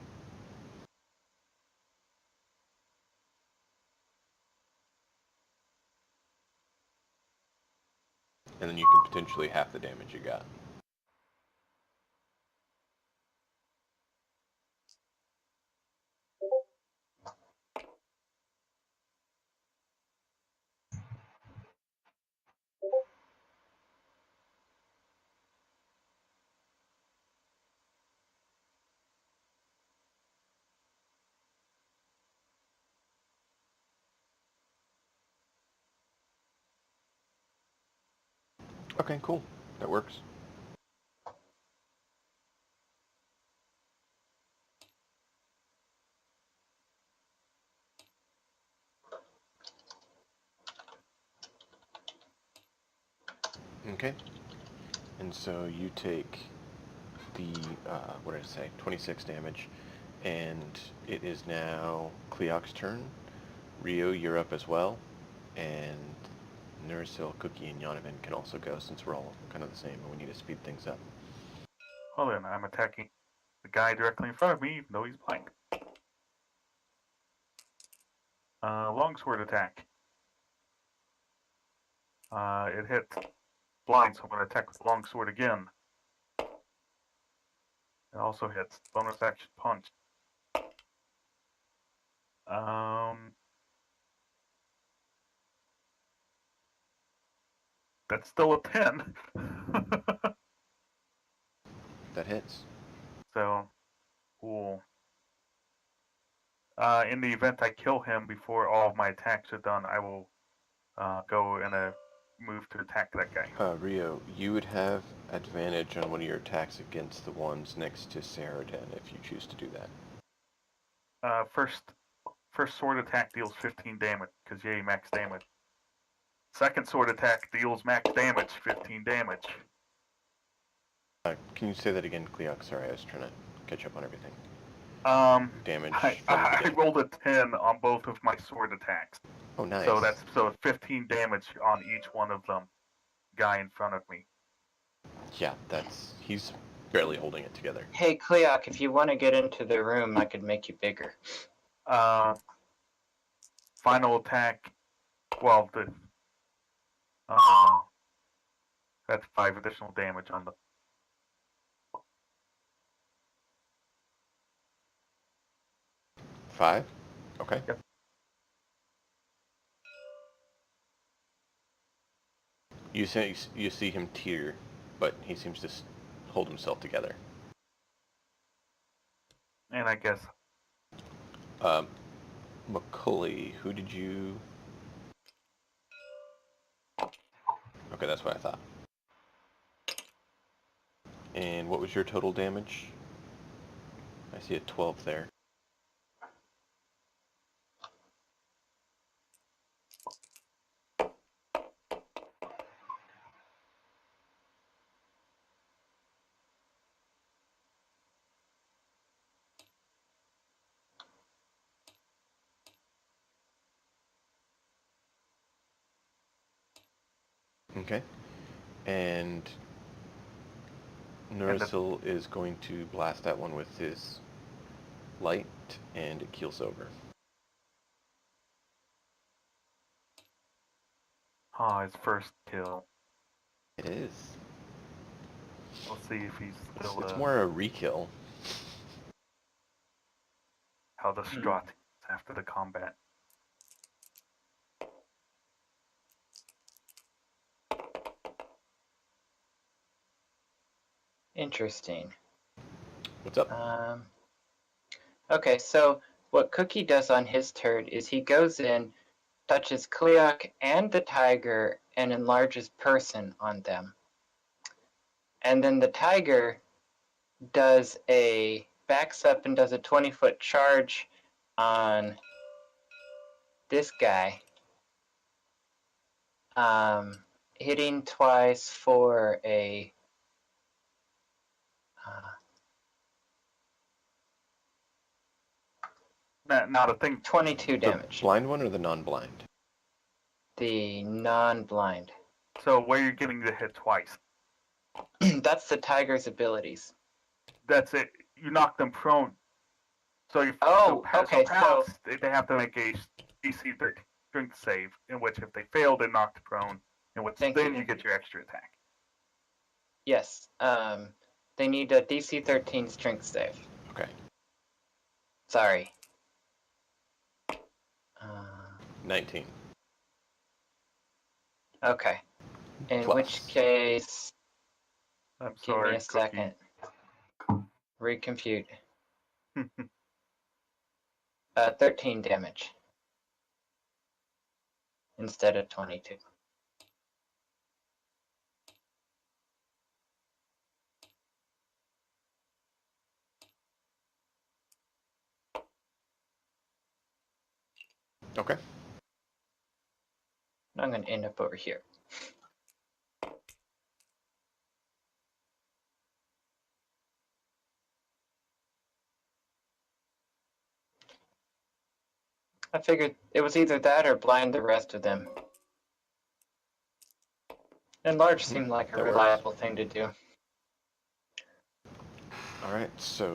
And then you can potentially half the damage you got. Okay, cool. That works. Okay. And so you take the, what did I say, 26 damage, and it is now Cleoc's turn. Rio, you're up as well, and Nursil, Cookie, and Yonovan can also go since we're all kind of the same and we need to speed things up. Well then, I'm attacking the guy directly in front of me, even though he's blind. Longsword attack. It hits blind, so I'm going to attack with the longsword again. It also hits bonus action punch. That's still a 10. That hits. So, cool. In the event I kill him before all of my attacks are done, I will go in a move to attack that guy. Rio, you would have advantage on one of your attacks against the ones next to Saradin if you choose to do that. First sword attack deals 15 damage, because yay, max damage. Second sword attack deals max damage, 15 damage. Can you say that again, Cleoc? Sorry, I was trying to catch up on everything. Damage. I rolled a 10 on both of my sword attacks. Oh, nice. So 15 damage on each one of them. Guy in front of me. Yeah, he's barely holding it together. Hey, Cleoc, if you want to get into the room, I could make you bigger. Final attack. Well, that's 5 additional damage on the. Five? Okay. Yep. You see him tear, but he seems to hold himself together. And I guess. Macaulay, who did you... Okay, that's what I thought. And what was your total damage? I see a 12 there. Okay. And Nurisil is going to blast that one with his light, and it keels over. His first kill. It is. We'll see if he's still. It's more a re-kill. How distraught after the combat. Interesting. What's up? Okay, so what Cookie does on his turn is he goes in, touches Cleoc and the tiger, and enlarges person on them. And then the tiger backs up and does a 20-foot charge on this guy, hitting twice for a Not a thing. 22 damage. The blind one or the non-blind? The non-blind. So where you're getting the hit twice. That's the tiger's abilities. That's it. You knock them prone. So you Oh, okay, pounce, they have to make a DC 13 strength save, in which if they fail, they're knocked prone, in which Thank then you. you get your extra attack. Yes. They need a DC 13 strength save. Okay. Sorry. 19. Okay. In Plus. which case, I'm give sorry, me a Cookie. second. Recompute. 13 damage instead of 22. Okay. I'm going to end up over here. I figured it was either that or blind the rest of them. Enlarge seemed like a That works. reliable thing to do. All right. So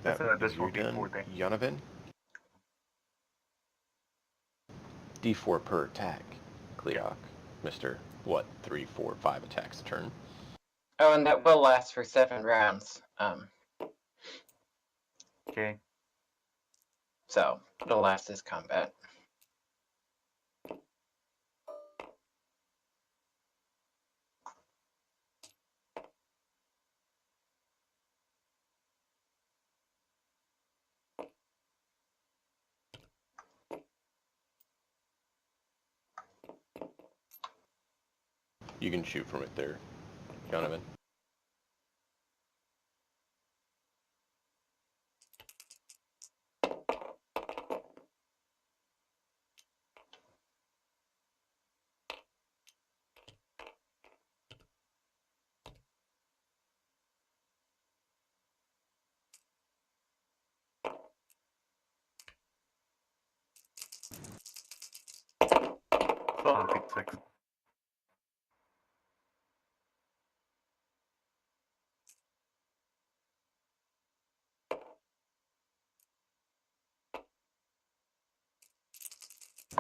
That's an you're additional done, D4 thing. Yonovan. D4 per attack. Kleok. Mr. What? 3, 4, 5 attacks a turn. Oh, and that will last for 7 rounds. Okay. So it'll last this combat. You can shoot from it there, Yonovan. So I'll take 6.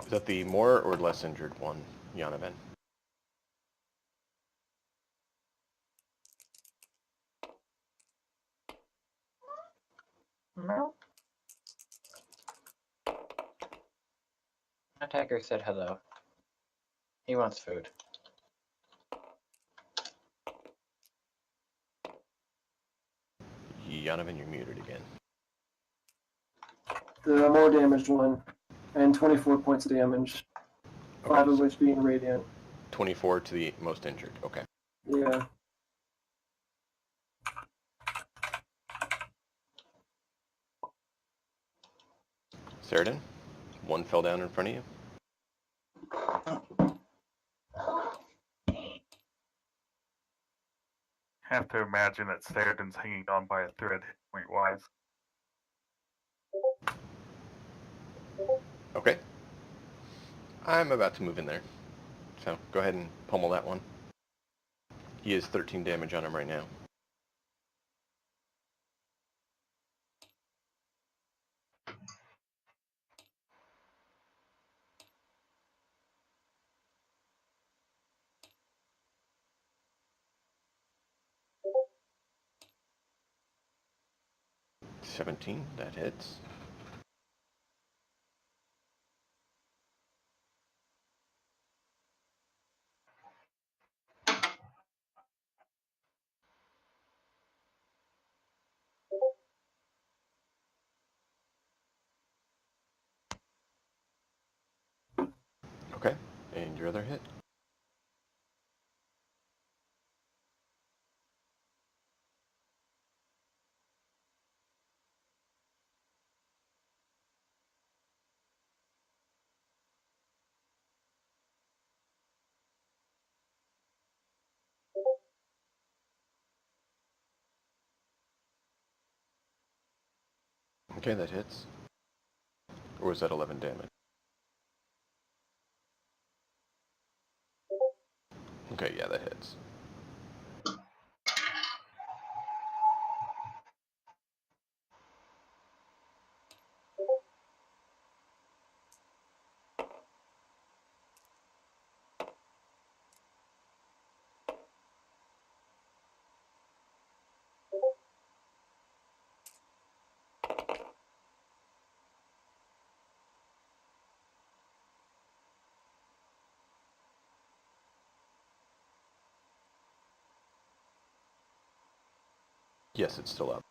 Is that the more or less injured one, Yonovan? No. My tiger said hello. He wants food. Yonovan, you're muted again. The more damaged one, and 24 points of damage, 5 of so which being radiant. 24 to the most injured. Okay. Yeah. Sheridan, one fell down in front of you. Have to imagine that Sheridan's hanging on by a thread, point-wise. Okay. I'm about to move in there. So go ahead and pummel that one. He has 13 damage on him right now. $17, that hits. Okay, and your other hit. Okay, that hits. Or was that 11 damage? Okay, yeah, that hits. Yes, it's still up.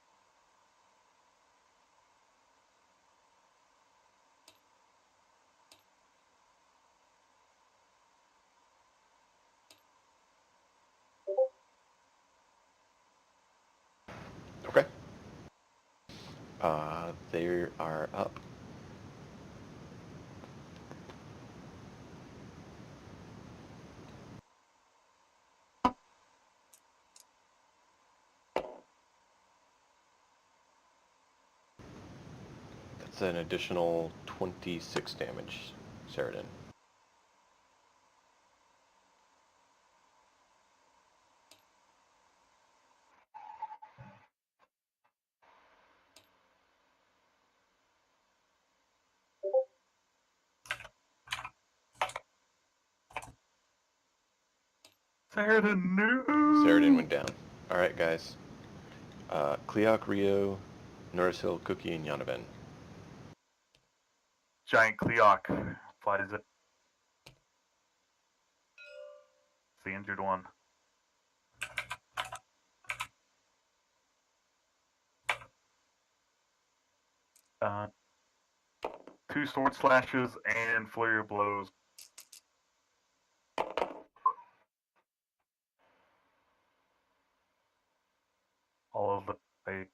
Okay. They are up. That's an additional 26 damage, Sheridan. Sheridan, no! Sheridan went down. Alright, guys. Cleoc, Rio, Nursil, Cookie, and Yanaven. Giant Cleoc flies it. It's the injured one. Uh, 2 sword slashes and flurry of blows. All of it, they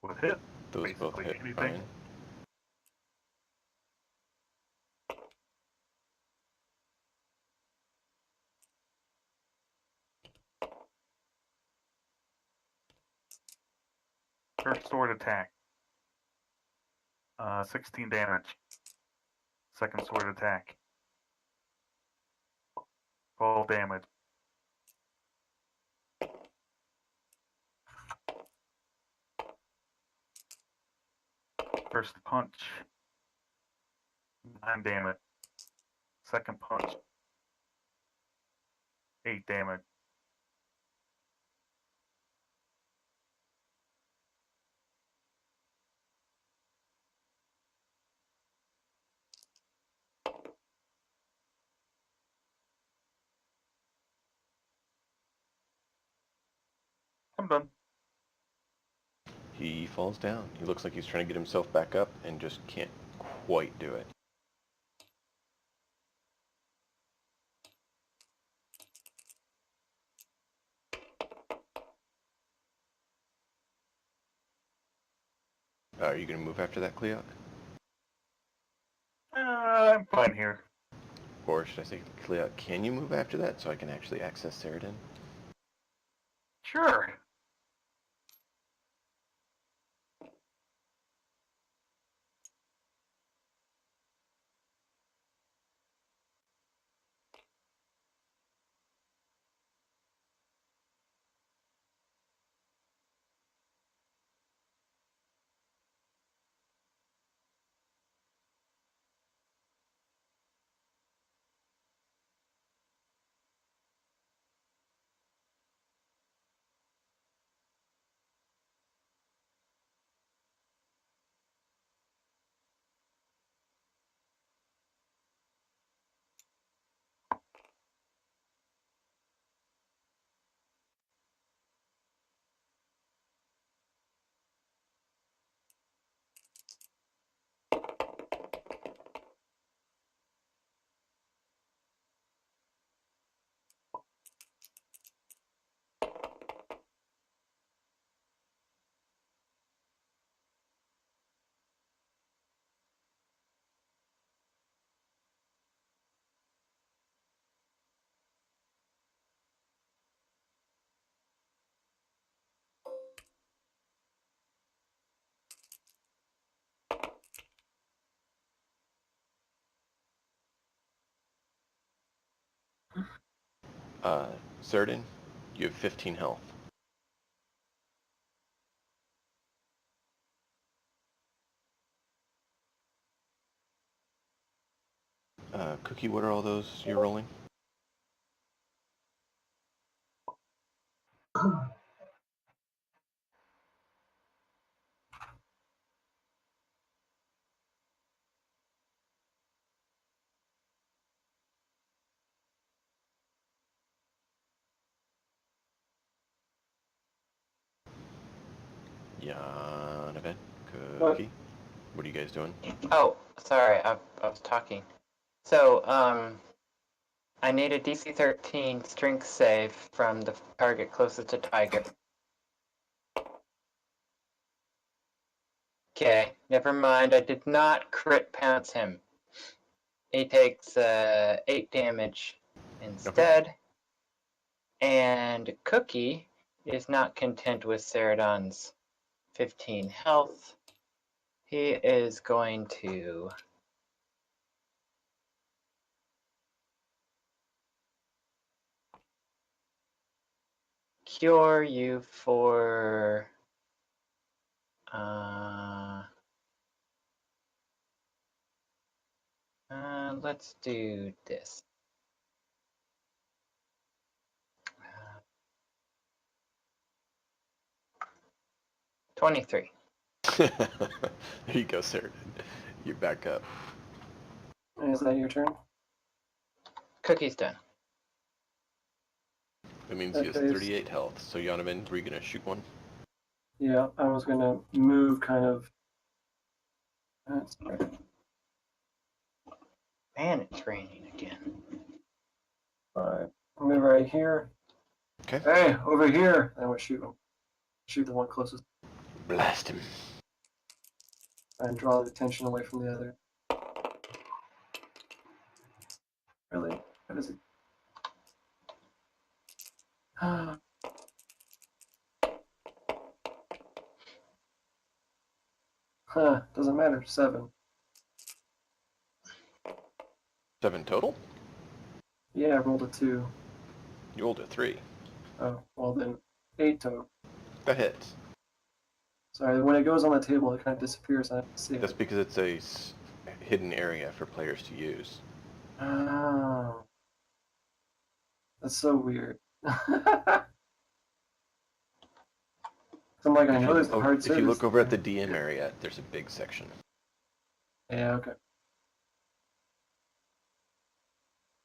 would hit. Those both Basically hit anything. fine. First sword attack. 16 damage. Second sword attack. 12 damage. First punch. 9 damage. Second punch. 8 damage. I'm done. He falls down. He looks like he's trying to get himself back up and just can't quite do it. Are you going to move after that, Cleoc? I'm fine here. Or should I say, Cleoc, can you move after that so I can actually access Sheridan? Sure. Cerdin, you have 15 health. Cookie, what are all those you're rolling? Yanaven, Cookie, what are you guys doing? Oh, sorry, I was talking. So, I need a DC 13 strength save from the target closest to Tiger. Okay, never mind. I did not crit pounce him. He takes 8 damage instead. And Cookie is not content with Ceradon's 15 health. He is going to cure you for let's do this. 23. There you go, Cerdin. You're back up. Is that your turn? Cookie's done. That means he has Okay. 38 health. So Yanaven, were you gonna shoot one? Yeah, I was gonna move kind of. That's all right. Man, it's raining again. Alright, move right here. Okay. Hey, over here! And I would shoot him. Shoot the one closest Blast him. and draw the attention away from the other. Really? What is it? Huh, doesn't matter. 7. 7 total? Yeah, I rolled a 2. You rolled a 3. Oh, well then, 8 total. That hits. Sorry, when it goes on the table, it kind of disappears. I have to see That's it. because it's a hidden area for players to use. Oh. That's so weird. I'm like, I know there's a hard If you surface look over at the there. DM area, there's a big section. Yeah, okay.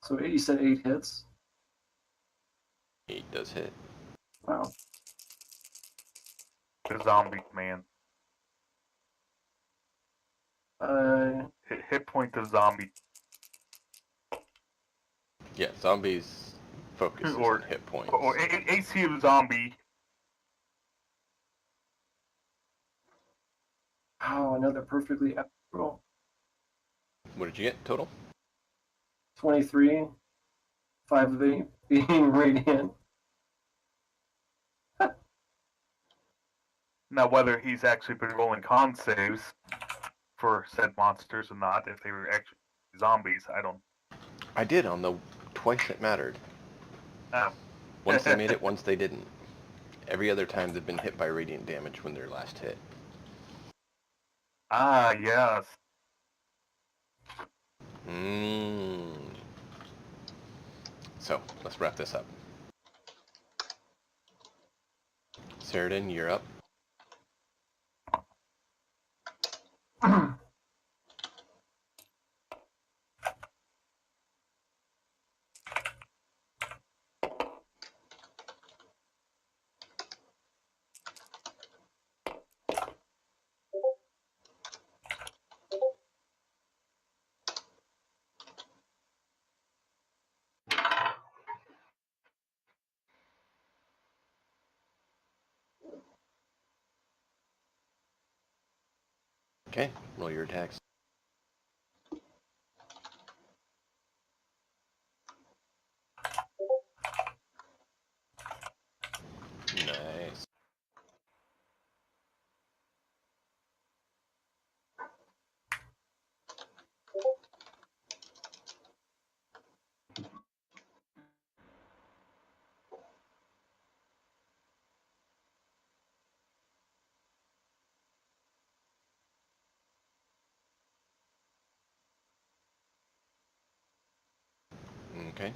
So you said 8 hits? 8 does hit. Wow. The zombie man. Hit point to zombie. Yeah, zombies focus Or- on hit points. Or AC of zombie. Oh, another perfectly epic roll. What did you get total? 23, 5 of 8 being radiant. Now, whether he's actually been rolling con saves for said monsters or not, if they were actually zombies, I don't. I did on the twice it mattered. Oh. Once they made it, once they didn't. Every other time they've been hit by radiant damage when they're last hit. Ah, yes. So, let's wrap this up. Cerdin, you're up. Okay, roll your attacks. Nice. Okay.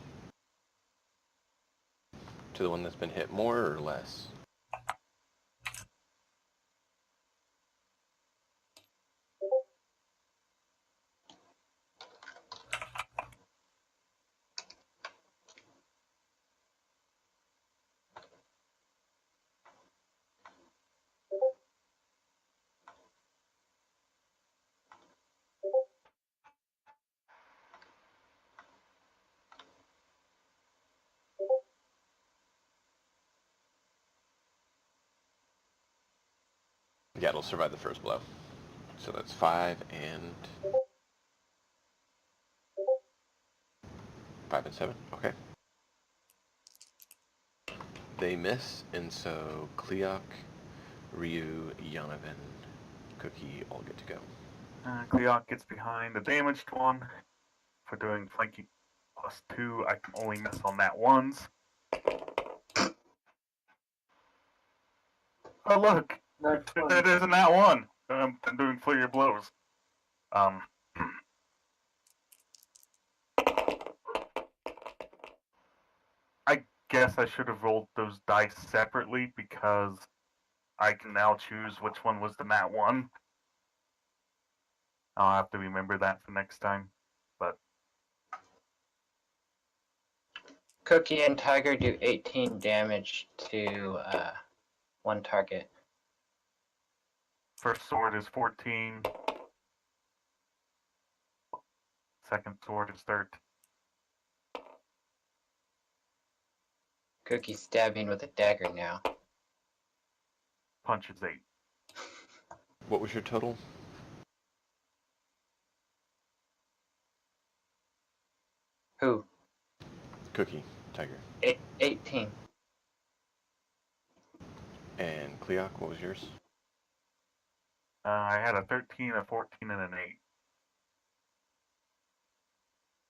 To the one that's been hit more or less? Yeah, it'll survive the first blow. So that's 5 and 7. Okay. They miss, and so Kleok, Ryu, Yonovan, Cookie all get to go. Kleok gets behind the damaged one. For doing flanking +2, I can only miss on that once. Oh look! Not 20. It isn't that one! I'm doing flurry of blows. I guess I should have rolled those dice separately because I can now choose which one was the nat 1. I'll have to remember that for next time. But Cookie and Tiger do 18 damage to one target. first sword is 14. Second sword is 13. Cookie stabbing with a dagger now. Punch is 8. What was your total? Who? Cookie, Tiger. 18. And Kleok, what was yours? I had a 13, a 14, and an 8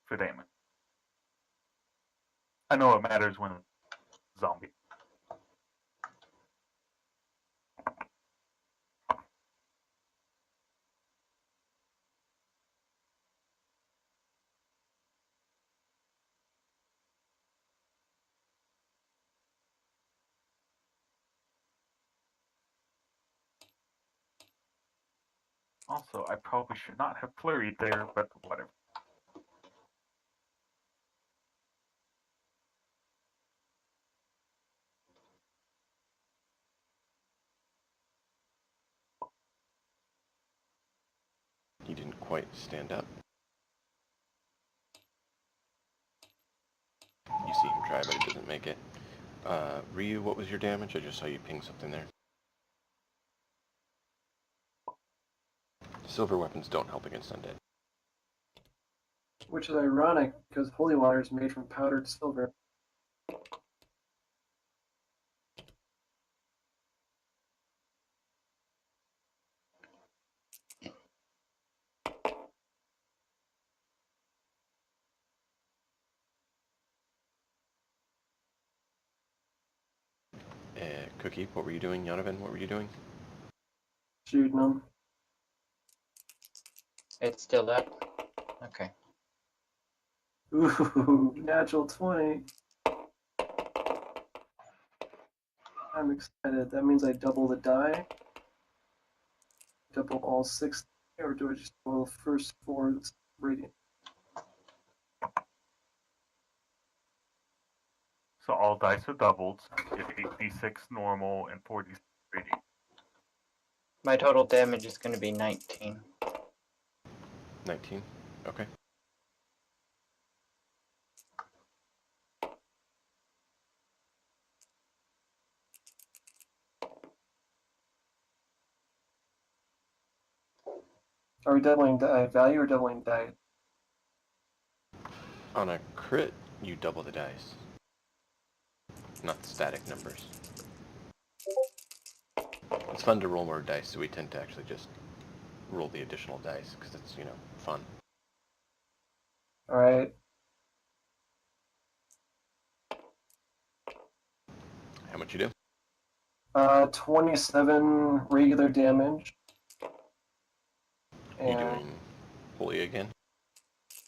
for damage. I know it matters when zombie. Also, I probably should not have flurried there, but whatever. He didn't quite stand up. You see him try, but he doesn't make it. Ryu, what was your damage? I just saw you ping something there. Silver weapons don't help against undead. Which is ironic because holy water is made from powdered silver. Cookie, what were you doing? Yonovan, what were you doing? Shooting them. It's still up? Okay. Ooh, natural 20. I'm excited. That means I double the die. Double all 6, or do I just double the first 4 that's radiant? So all dice are doubled. Get 8d6 normal and 4d6 radiant. My total damage is going to be 19. 19? Okay. Are we doubling die value or doubling die? On a crit, you double the dice. Not the static numbers. It's fun to roll more dice, so we tend to actually just roll the additional dice, because it's, you know, fun. Alright. How much you do? 27 regular damage. You doing holy again?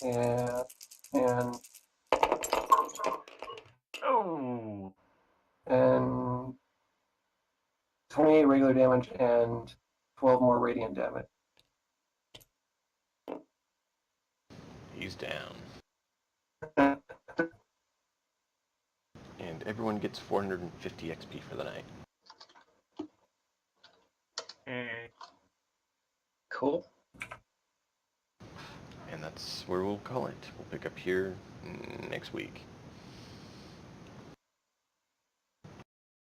And Oh, and 28 regular damage and 12 more radiant damage. He's down. And everyone gets 450 XP for the night. eh. Cool. And that's where we'll call it. We'll pick up here next week.